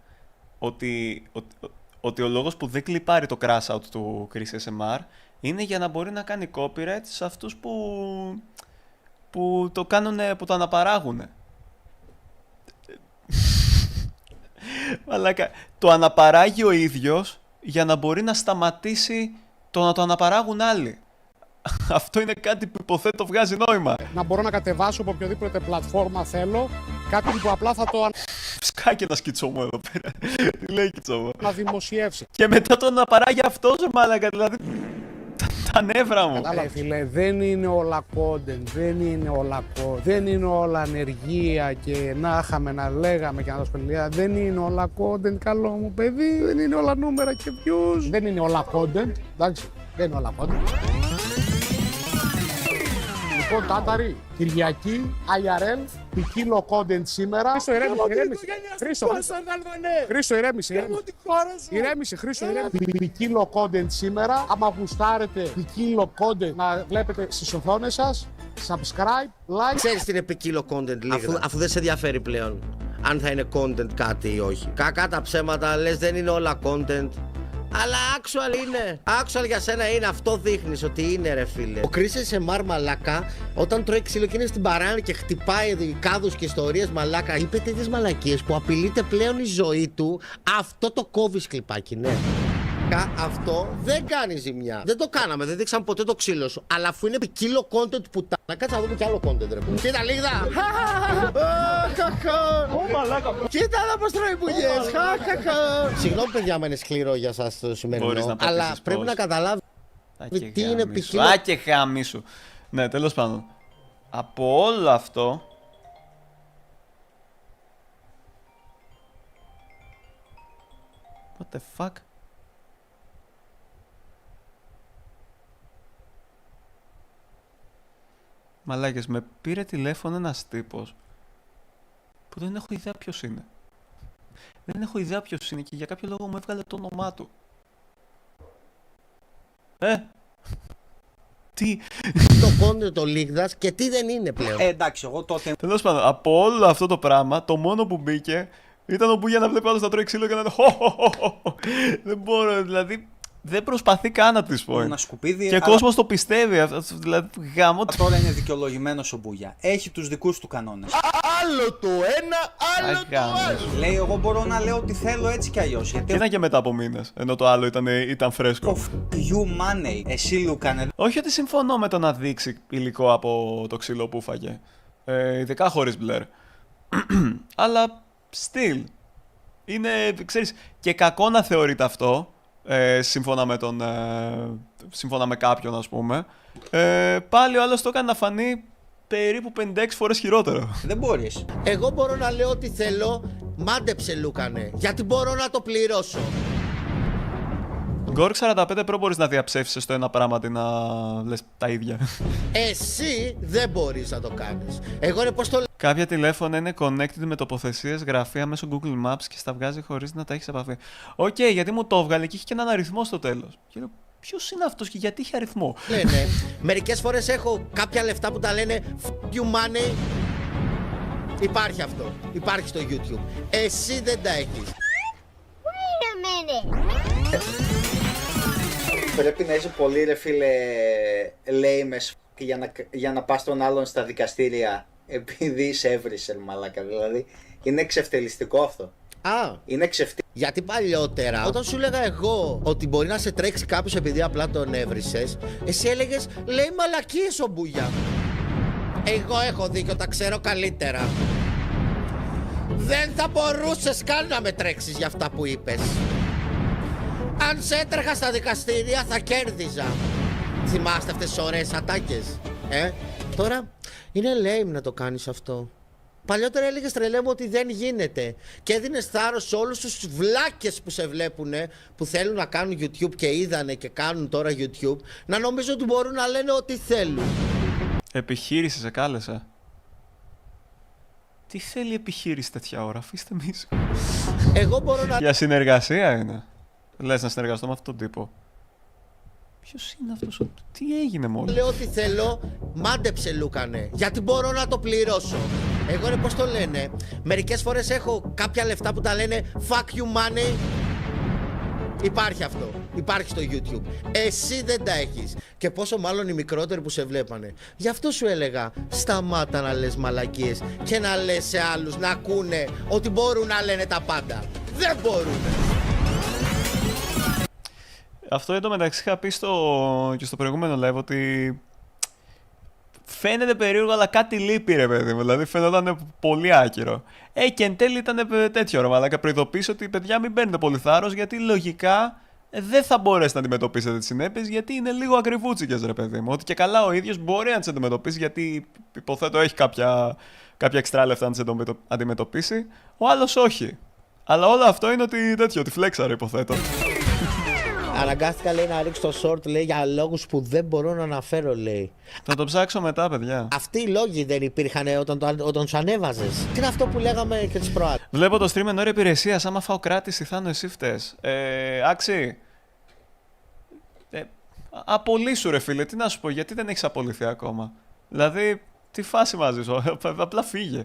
ότι ο λόγος που δεν κλιπάρει το crash out του Chris SMR είναι για να μπορεί να κάνει copyright σε αυτούς που το κάνουν, που το αναπαράγουν. Μαλάκα, το αναπαράγει ο ίδιος για να μπορεί να σταματήσει το να το αναπαράγουν άλλοι. Αυτό είναι κάτι που υποθέτω βγάζει νόημα. Να μπορώ να κατεβάσω από οποιοδήποτε πλατφόρμα θέλω κάποιον που απλά θα το Σκάκι ένα σκιτσόμο εδώ πέρα. Τι λέει σκιτσόμο. να δημοσιεύσει. Και μετά το αναπαράγει αυτός ο μαλάκα, δηλαδή τα νεύρα μου. Κατάλαβε φίλε, δεν είναι όλα content, δεν είναι όλα ανεργία και να είχαμε να λέγαμε και να τα σπελιά. Δεν είναι όλα content, καλό μου παιδί, δεν είναι όλα νούμερα και views. Δεν είναι όλα content, εντάξει, δεν είναι όλα content. Λοιπόν, Τάταρη, Κυριακή, IRL, ποικίλο content σήμερα. Χρήστο, ηρέμησε. Ποικίλο content σήμερα. Άμα γουστάρετε ποικίλο content να βλέπετε στις οθόνες σας, subscribe, like. Ξέρεις τι είναι ποικίλο content, Λίγδα, αφού δεν σε ενδιαφέρει πλέον. αν θα είναι content κάτι ή όχι. Κακά τα ψέματα, λες δεν είναι όλα content. Αλλά actual είναι. Actual για σένα είναι, αυτό δείχνεις ότι είναι, ρε φίλε. Ο Chris SMR μαλάκα, όταν τρώει ξύλο και είναι στην παράνα και χτυπάει κάδους και ιστορίες μαλάκα, είπε τέτοιες μαλακίες που απειλείται πλέον η ζωή του. Αυτό το κόβεις κλιπάκι, ναι. Αυτό δεν κάνει ζημιά. Δεν το κάναμε, δεν δείξαμε ποτέ το ξύλο σου. Αλλά αφού είναι ποικίλο content που τα. Κάτσε να δούμε κι άλλο content, ρε. Κοίτα λίγα! Κοίτα εδώ πως τρώει μπουγιές! Συγγνώμη, παιδιά, με είναι σκληρό για σας το σημερινό. Αλλά πρέπει να καταλάβει τι είναι ποικίλο. Άκε χάμισου. Ναι, τέλος πάντων. Από όλο αυτό. What the fuck? Μαλάκες, με πήρε τηλέφωνο ένας τύπος που δεν έχω ιδέα ποιος είναι. Δεν έχω ιδέα ποιος είναι και για κάποιο λόγο μου έβγαλε το όνομά του. Τι? Το content το λίγδας και τι δεν είναι πλέον. Εντάξει, εγώ τότε. Τέλος πάντων, από όλο αυτό το πράγμα, το μόνο που μπήκε ήταν ο Μπούγια να βλέπει άλλος να τρώει ξύλο και να είναι δεν μπορώ, δηλαδή. Δεν προσπαθεί καν να της πω. Ένα σκουπίδι. Και ο κόσμος το πιστεύει. Δηλαδή, γάμο. Τώρα είναι δικαιολογημένος ο Μπούγια. Έχει τους δικούς του κανόνες. Άλλο το ένα, άλλο το άλλο. Λέει, εγώ μπορώ να λέω ό,τι θέλω έτσι κι αλλιώς. Γιατί ήταν και μετά από μήνες. Ενώ το άλλο ήταν φρέσκο. You money. Εσύ, Λούκανε. Όχι ότι συμφωνώ με το να δείξει υλικό από το ξύλο που φάγε. Ειδικά χωρίς μπλερ. Αλλά still. Είναι, ξέρεις, και κακό να θεωρείται αυτό. Σύμφωνα με κάποιον, ας πούμε. Πάλι ο άλλος το έκανε να φανεί περίπου 56 φορές χειρότερο. Δεν μπορείς. Εγώ μπορώ να λέω ό,τι θέλω. Μάντεψε, Λούκανε. Γιατί μπορώ να το πληρώσω. Γκόρκ 45 Pro μπορείς να διαψεύσεις το ένα πράγμα αντί να λες τα ίδια. Εσύ δεν μπορείς να το κάνεις. Εγώ είναι πώς το λέω. Κάποια τηλέφωνα είναι connected με τοποθεσίες, γραφεία μέσω Google Maps και στα βγάζει χωρίς να τα έχεις επαφή. Οκ, γιατί μου το έβγαλε και είχε και έναν αριθμό στο τέλος. Και λέω, ποιος είναι αυτός και γιατί είχε αριθμό. Λένε, μερικές φορές έχω κάποια λεφτά που τα λένε fuck you money. Υπάρχει αυτό. Υπάρχει στο YouTube. Εσύ δεν τα έχεις. Wait a minute. Πρέπει να είσαι πολύ, ρε φίλε, λέιμες για να πας τον άλλον στα δικαστήρια επειδή είσαι έβρισελ, μαλάκα. Δηλαδή είναι εξευτελιστικό αυτό. Είναι Γιατί παλιότερα, όταν σου έλεγα εγώ ότι μπορεί να σε τρέξει κάποιος επειδή απλά τον έβρισες, εσύ έλεγες, λέει μαλακίες ο Μπούγια. Εγώ έχω δίκιο, τα ξέρω καλύτερα. Δεν θα μπορούσες καν να με τρέξεις για αυτά που είπες. Αν σε έτρεχα στα δικαστήρια θα κέρδιζα. Θυμάστε αυτές τις ωραίες ατάκες. Τώρα είναι lame να το κάνεις αυτό. Παλιότερα έλεγες, τρελέ μου, ότι δεν γίνεται. Και έδινες θάρρος σε όλους τους βλάκες που σε βλέπουνε, που θέλουν να κάνουν YouTube και είδανε και κάνουν τώρα YouTube, να νομίζουν ότι μπορούν να λένε ό,τι θέλουν. Επιχείρηση σε κάλεσε. Τι θέλει η επιχείρηση τέτοια ώρα, αφήστε εμείς. Εγώ μπορώ να... Για συνεργασία είναι. Λες να συνεργαστώ με αυτόν τον τύπο. Ποιος είναι αυτός, τι έγινε μόνο. Λέω ό,τι θέλω, μάντεψε, Λούκανε. Γιατί μπορώ να το πληρώσω. Εγώ είναι πώς το λένε. Μερικές φορές έχω κάποια λεφτά που τα λένε fuck you money. Υπάρχει αυτό. Υπάρχει στο YouTube. Εσύ δεν τα έχεις. Και πόσο μάλλον οι μικρότεροι που σε βλέπανε. Γι' αυτό σου έλεγα, σταμάτα να λες μαλακίες και να λες σε άλλους να ακούνε ότι μπορούν να λένε τα πάντα. Δεν μπορούν. Αυτό εντωμεταξύ είχα πει και στο προηγούμενο live ότι φαίνεται περίεργο, αλλά κάτι λείπει, ρε παιδί μου. Δηλαδή φαίνονταν πολύ άκυρο. Και εν τέλει ήταν τέτοιο ρε μαλάκα. Προειδοποίησε ότι παιδιά μην παίρνετε πολύ θάρρος, γιατί λογικά δεν θα μπορέσετε να αντιμετωπίσετε τις συνέπειες, γιατί είναι λίγο ακριβούτσικες, ρε παιδί μου. Ότι και καλά ο ίδιος μπορεί να τις αντιμετωπίσει, γιατί υποθέτω έχει κάποια εξτρά λεφτά να τις αντιμετωπίσει. Ο άλλος όχι. Αλλά όλο αυτό είναι ότι τέτοιο, ότι φλέξαρε, υποθέτω. Αναγκάστηκα, λέει, να ρίξω το short, λέει, για λόγους που δεν μπορώ να αναφέρω, λέει. Θα το ψάξω μετά, παιδιά. Αυτοί οι λόγοι δεν υπήρχαν όταν σου ανέβαζες. Τι είναι αυτό που λέγαμε και τις προάλλες. Βλέπω το stream εν ώρα υπηρεσίας. Άμα φάω κράτηση, Θάνο, εσύ φταίς. Άξι. Απολύσου, ρε φίλε, τι να σου πω, γιατί δεν έχεις απολυθεί ακόμα. Δηλαδή, Τι φάση μαζί σου, απλά φύγε.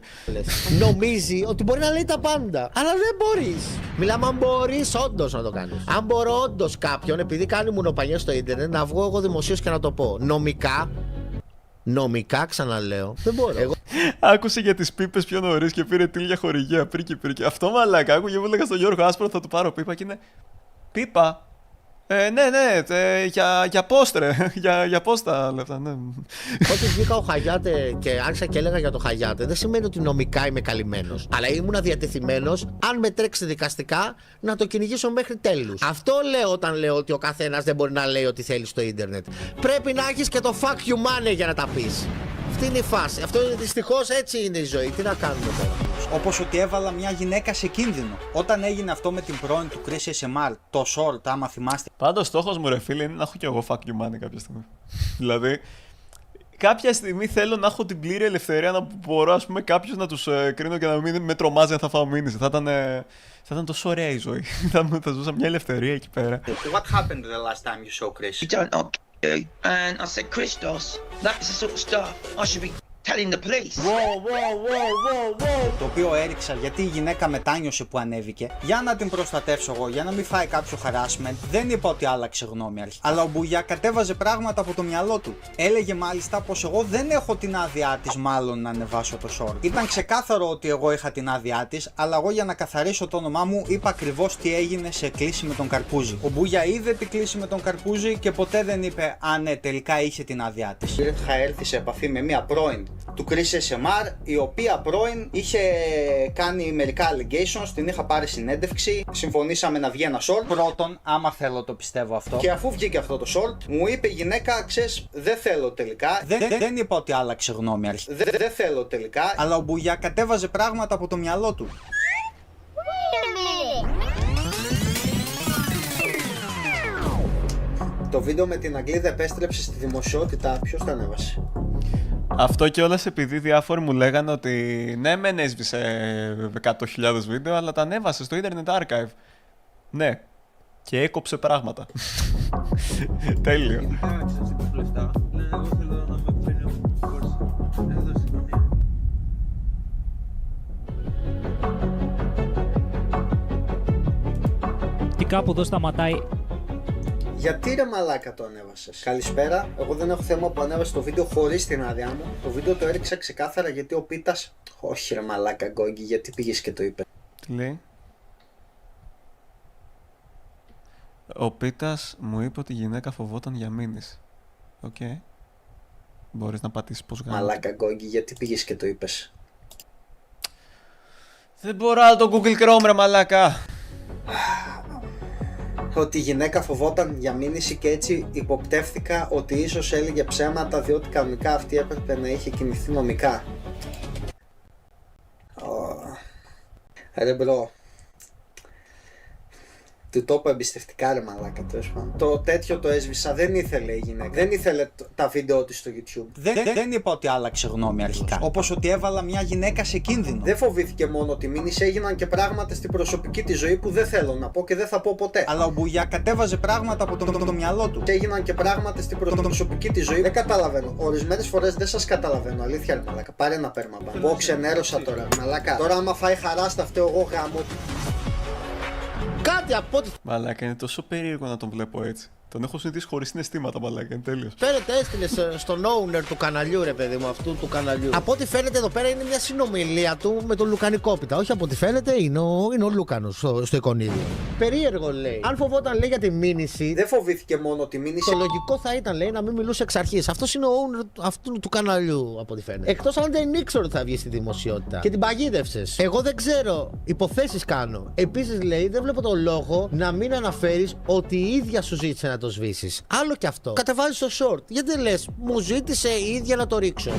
Νομίζει ότι μπορεί να λέει τα πάντα. Αλλά δεν μπορείς. Μιλάμε αν μπορείς όντως να το κάνεις. Αν μπορώ όντως κάποιον, επειδή κάνει μουνοπανιές στο ίντερνετ, να βγω εγώ δημοσίως και να το πω. Νομικά ξαναλέω. Δεν μπορώ. Εγώ... Άκουσε για τις πίπες πιο νωρίς και πήρε τίλια χορηγία. Πρίκι. Αυτό μαλάκα. Άκουγε που έλεγα στον Γιώργο Άσπρο θα του πάρω πίπα και είναι. Πίπα. Ναι, για πόστρε. Για πόστα λεφτά, ναι. Όταν βγήκα ο Χαγιάτε και άρχισα και έλεγα για το Χαγιάτε, δεν σημαίνει ότι νομικά είμαι καλυμμένος. Αλλά ήμουν διατεθειμένος, αν με τρέξει δικαστικά, να το κυνηγήσω μέχρι τέλους. Αυτό λέω όταν λέω ότι ο καθένας δεν μπορεί να λέει ό,τι θέλει στο ίντερνετ. Πρέπει να έχεις και το fuck you money για να τα πεις. Αυτή είναι η φάση. Αυτό δυστυχώς έτσι είναι η ζωή. Τι να κάνουμε τώρα. Όπως ότι έβαλα μια γυναίκα σε κίνδυνο. Όταν έγινε αυτό με την πρώην του Chris SMR, το short, άμα θυμάστε. Πάντως στόχος μου ρε φίλε είναι να έχω κι εγώ fuck you money κάποια στιγμή. Δηλαδή, κάποια στιγμή θέλω να έχω την πλήρη ελευθερία να μπορώ ας πούμε κάποιους να τους κρίνω και να μην με τρομάζει αν θα φάω μήνυση. Θα ήταν τόσο ωραία η ζωή. Θα ζούσα μια ελευθερία εκεί πέρα. What happened the last time you saw Chris? You don't know, and I said, Christos, that's the sort of stuff I should be telling the police. Το οποίο έριξα γιατί η γυναίκα μετάνιωσε που ανέβηκε. Για να την προστατεύσω εγώ, για να μην φάει κάποιο harassment, δεν είπα ότι άλλαξε γνώμη αρχικά. Αλλά ο Μπουγιά κατέβαζε πράγματα από το μυαλό του. Έλεγε μάλιστα πως εγώ δεν έχω την άδειά της, μάλλον να ανεβάσω το short. Ήταν ξεκάθαρο ότι εγώ είχα την άδειά της, αλλά εγώ για να καθαρίσω το όνομά μου είπα ακριβώς τι έγινε σε κλίση με τον Καρπούζη. Ο Μπουγιά είδε τη κλίση με τον Καρπούζη και ποτέ δεν είπε αν ναι, τελικά είχε την άδειά της. Είχα έρθει σε επαφή με μια πρώην του Chris SMR, η οποία πρώην είχε κάνει μερικά allegations, την είχα πάρει συνέντευξη, συμφωνήσαμε να βγει ένα short. Πρώτον, άμα θέλω το πιστεύω αυτό. Και αφού βγήκε αυτό το short, μου είπε η γυναίκα, ξέρεις, δεν θέλω τελικά. Δεν είπα ότι άλλαξε γνώμη αρχικά. Δεν θέλω τελικά, αλλά ο Μπουγιά κατέβαζε πράγματα από το μυαλό του. Το βίντεο με την Αγγλίδα επέστρεψε στη δημοσιότητα, ποιος το ανέβασε? Αυτό κιόλας επειδή διάφοροι μου λέγανε ότι ναι, μεν έσβησε 100.000 βίντεο, αλλά τα ανέβασε στο Internet Archive. Ναι, και έκοψε πράγματα. Τέλειο. Και κάπου εδώ σταματάει. Γιατί ρε μαλάκα το ανέβασες? Καλησπέρα, εγώ δεν έχω θέμα που ανέβασε το βίντεο χωρίς την άδειά μου. Το βίντεο το έριξα ξεκάθαρα γιατί ο Πίτας... Όχι ρε μαλάκα Γκόγκι, γιατί πήγες και το είπε? Τι λέει? Ο Πίτας μου είπε ότι η γυναίκα φοβόταν για μήνυση. Οκ. Μπορείς να πατήσεις πως γάμο. Μαλάκα Γκόγκι, γιατί πήγες και το είπες? Δεν μπορώ άλλο το Google Chrome ρε μαλάκα. Ότι η γυναίκα φοβόταν για μήνυση και έτσι υποπτεύθηκα ότι ίσως έλεγε ψέματα διότι κανονικά αυτή έπρεπε να είχε κινηθεί νομικά. Ρε μπρο, του το είπα εμπιστευτικά ρε μαλάκα, τέλος πάντων. Το τέτοιο το έσβησα, δεν ήθελε η γυναίκα. Δεν ήθελε τα βίντεο της στο YouTube. Δεν είπα ότι άλλαξε γνώμη αρχικά. Όπως ότι έβαλα μια γυναίκα σε κίνδυνο. Δεν φοβήθηκε μόνο τη μήνυση, έγιναν και πράγματα στην προσωπική της ζωή που δεν θέλω να πω και δεν θα πω ποτέ. Αλλά ο Μπουγιά κατέβαζε πράγματα από το μυαλό του. Έγιναν και πράγματα στην προσωπική της ζωή. Δεν καταλαβαίνω. Ορισμένες φορές δεν σας καταλαβαίνω. Αλήθεια ρε μαλάκα. Πάρε ένα πέρμα. Εγώ ξενέρωσα τώρα. Μαλάκα. Τώρα άμα φάει χαρά στα φταίω εγώ γάμο. Κάτι από ό,τι. Μαλάκα, είναι τόσο περίεργο να τον βλέπω έτσι. Τον έχω συνηθίσει χωρίς συναισθήματα, μαλάκα, είναι τέλειος. Φαίνεται έστειλε στον owner του καναλιού, ρε παιδί μου, αυτού του καναλιού. Από ό,τι φαίνεται εδώ πέρα είναι μια συνομιλία του με τον Λουκανικόπιτα. Όχι από ό,τι φαίνεται, είναι ο Λούκανος στο εικονίδιο. Περίεργο λέει. Αν φοβόταν λέει για τη μήνυση. Δεν φοβήθηκε μόνο τη μήνυση. Το λογικό θα ήταν λέει να μην μιλούσε εξ αρχής. Αυτό είναι ο owner αυτού του καναλιού, από ό,τι φαίνεται. Εκτός αν δεν ήξερε ότι θα βγει στη δημοσιότητα. Και την παγίδευσες. Εγώ δεν ξέρω. Υποθέσεις κάνω. Επίσης λέει, δεν βλέπω τον λόγο να μην αναφέρεις ότι η ίδια σου ζήτησε να το σβήσεις. Άλλο κι αυτό. Κατεβάζεις το short. Γιατί δεν λες, μου ζήτησε η ίδια να το ρίξω.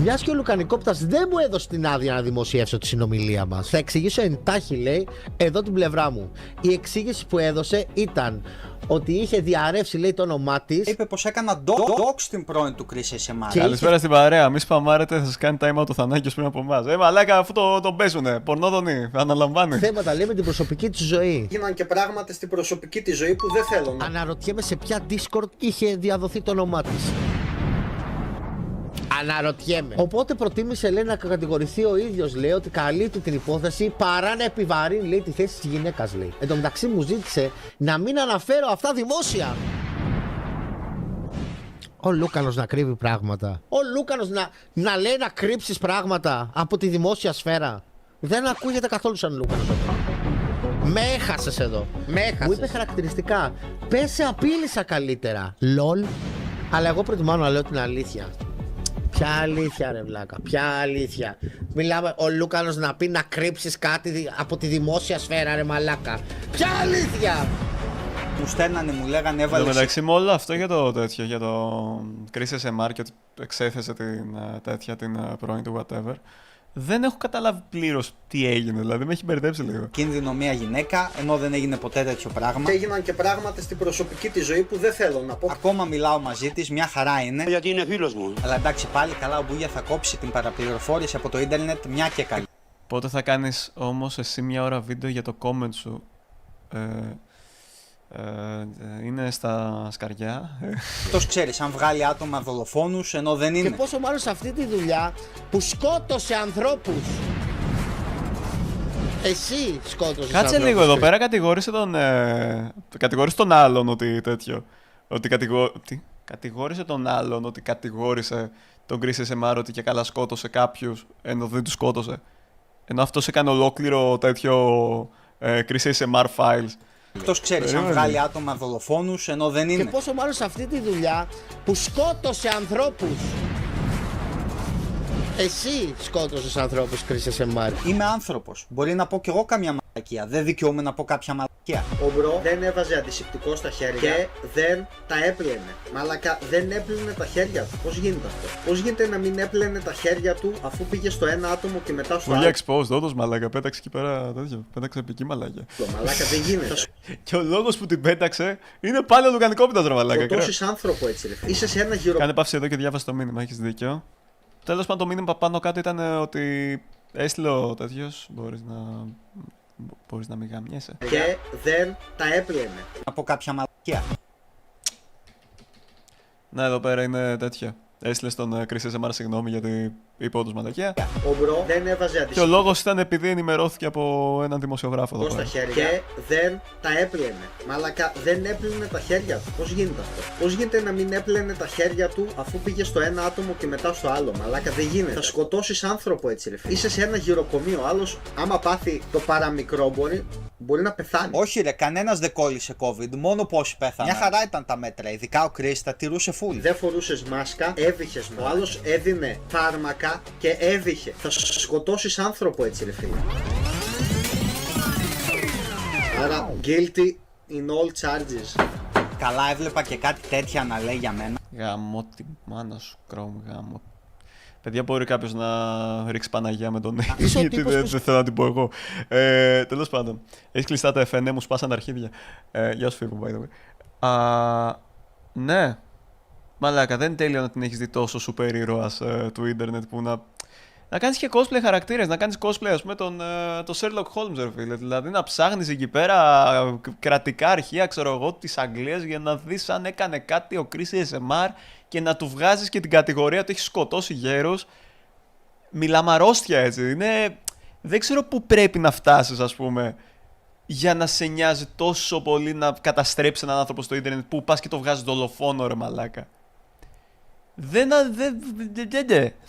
Μιας και ο Λουκανικόπιτας δεν μου έδωσε την άδεια να δημοσιεύσω τη συνομιλία μας. Θα εξηγήσω εντάχει, λέει, εδώ την πλευρά μου. Η εξήγηση που έδωσε ήταν ότι είχε διαρρεύσει, λέει, το όνομά της. Είπε πως έκανα dox στην πρώην του Chris SMR. Καλησπέρα στην παρέα. Μη σπαμάρετε, θα σας κάνει time out ο Θανάκης πριν από εμάς. Μαλάκα, αφού τον παίζουνε. Πορνόδονη, αναλαμβάνει. Θέματα, λέει, με την προσωπική της ζωή. Έγιναν και πράγματα στην προσωπική της ζωή που δεν θέλω να. Αναρωτιέμαι σε ποια Discord είχε διαδοθεί το όνομά της. Αναρωτιέμαι. Οπότε προτίμησε, λέει, να κατηγορηθεί ο ίδιος, λέει, ότι καλύπτει την υπόθεση παρά να επιβαρύνει, λέει, τη θέση της γυναίκας, λέει. Εν τω μεταξύ μου ζήτησε να μην αναφέρω αυτά δημόσια. Ο Λούκανος να κρύβει πράγματα. Ο Λούκανος να λέει να κρύψεις πράγματα από τη δημόσια σφαίρα. Δεν ακούγεται καθόλου σαν Λούκανος. Με έχασες εδώ. Με έχασες. Μου είπε χαρακτηριστικά. Πες σε απείλησα καλύτερα. Λολ. Αλλά εγώ προτιμάω να λέω την αλήθεια. Ποια αλήθεια, ρε βλάκα, ποια αλήθεια. Μιλάμε ο Λούκανος να πει να κρύψεις κάτι από τη δημόσια σφαίρα, ρε μαλάκα. Ποια αλήθεια. Μου στέλνανε, μου λέγανε, Εν τω έβαλε. μεταξύ με όλο αυτό για το τέτοιο, για το Chris SMR και ότι εξέθεσε την πρώην του whatever, δεν έχω καταλάβει πλήρως τι έγινε, δηλαδή με έχει μπερδέψει λίγο. Κίνδυνο μια γυναίκα, ενώ δεν έγινε ποτέ τέτοιο πράγμα. Και έγιναν και πράγματα στην προσωπική τη ζωή που δεν θέλω να πω. Ακόμα μιλάω μαζί τη, μια χαρά είναι. Γιατί είναι φίλος μου. Αλλά εντάξει, πάλι καλά, ο Μπούγια θα κόψει την παραπληροφόρηση από το ίντερνετ, μια και καλή. Πότε θα κάνεις όμως εσύ μια ώρα βίντεο για το comment σου? Είναι στα σκαριά. Αυτός ξέρεις, αν βγάλει άτομα δολοφόνους, ενώ δεν είναι. Και πόσο μάλλον σε αυτή τη δουλειά που σκότωσε ανθρώπους. Εσύ σκότωσες. Κάτσε λίγο εδώ πέρα, κατηγόρησε τον άλλον ότι τέτοιο. Ότι κατηγόρησε τον άλλον ότι κατηγόρησε τον Chris SMR ότι και καλά σκότωσε κάποιους, ενώ δεν τους σκότωσε. Ενώ αυτός έκανε ολόκληρο τέτοιο Chris SMR files. Αυτός ξέρεις, αν βγάλει άτομα δολοφόνους, ενώ δεν είναι. Και πόσο μάλλον σε αυτή τη δουλειά που σκότωσε ανθρώπους. Εσύ σκότωσες ανθρώπους, Chris SMR. Είμαι άνθρωπος. Μπορεί να πω κι εγώ καμιά μαλακία. Δεν δικαιούμαι να πω κάποια μαλακία. Ο μπρο δεν έβαζε αντισηπτικό στα χέρια και δεν τα έπλαινε. Μαλακα, δεν έπλαινε τα χέρια του. Πώς γίνεται αυτό? Πώς γίνεται να μην έπλαινε τα χέρια του αφού πήγε στο ένα άτομο και μετά στο άλλο? Πολύ exposed, όντως μαλάκα. Πέταξε εκεί πέρα τέτοιο. Πέταξε επική μαλάκια. Το μαλάκα δεν γίνεται. Και ο λόγος που την πέταξε είναι πάλι ο λουκανικόπιτας, ρε μαλάκα. Σκοτώσεις άνθρωπο έτσι, ρε. Είσαι σε ένα γύρο. Κάνε παύση εδώ και διάβασε το μήνυμα, έχεις δίκιο. Τέλος πάντων, το μήνυμα πάνω κάτω ήταν ότι έστειλε ο τέτοιος. Μπορείς να μην γαμιέσαι. Και δεν τα έπλαινε. Από κάποια μαλακία. Ναι, εδώ πέρα είναι τέτοια. Έστειλε στον Chris SMR συγγνώμη γιατί είπε όντως μαλακία. Ο μπρο δεν έβαζε αντισηπτικό. Και ο λόγος ήταν επειδή ενημερώθηκε από έναν δημοσιογράφο εδώ πέρα. Στα χέρια και δεν τα έπλαινε. Μαλακα, δεν έπλαινε τα χέρια του. Πώς γίνεται αυτό? Πώς γίνεται να μην έπλαινε τα χέρια του αφού πήγε στο ένα άτομο και μετά στο άλλο? Μαλάκα, δεν γίνεται. Θα σκοτώσεις άνθρωπο έτσι, ρε φίλε. Είσαι σε ένα γυροκομείο. Άλλος, άμα πάθει το παραμικρό, μπορεί να πεθάνει. Όχι, ρε, κανένας δεν κόλλησε COVID. Μόνο πόσοι πέθαναν. Μια χαρά ήταν τα μέτρα. Ειδικά ο Chris τα τηρούσε full. Δεν φορούσες μάσκα, έβηχες μόνο. Ο άλλος έδινε φάρμακα και έβηχε. Θα σκοτώσεις άνθρωπο έτσι, ρε φίλε. Άρα, guilty in all charges. Καλά, έβλεπα και κάτι τέτοια να λέει για μένα. Γαμώ τη μάνα σου, Chrome, γαμώ. Παιδιά, μπορεί κάποιος να ρίξει Παναγία με τον Νέη, γιατί δεν θέλω να την πω εγώ. Τέλος πάντων, έχεις κλειστά τα FN, μου σπάσαν τα αρχίδια. Γεια σου, Φίβο, by the way. Ναι, μαλάκα, δεν είναι τέλειο να την έχεις δει τόσο σούπερ ήρωας του ίντερνετ που να κάνεις και cosplay χαρακτήρες, να κάνεις cosplay, ας πούμε, το Sherlock Holmes, ρε φίλε. Δηλαδή να ψάχνεις εκεί πέρα κρατικά αρχεία, ξέρω εγώ, της Αγγλίας για να δεις αν έκανε κάτι ο Chris SMR και να του βγάζεις και την κατηγορία ότι έχει σκοτώσει γέρους. Μιλάμε αρρώστια, έτσι. Δεν ξέρω πού πρέπει να φτάσεις, ας πούμε, για να σε νοιάζει τόσο πολύ να καταστρέψεις έναν άνθρωπο στο ίντερνετ που πας και το βγάζεις δολοφόνο, ρε μαλάκα.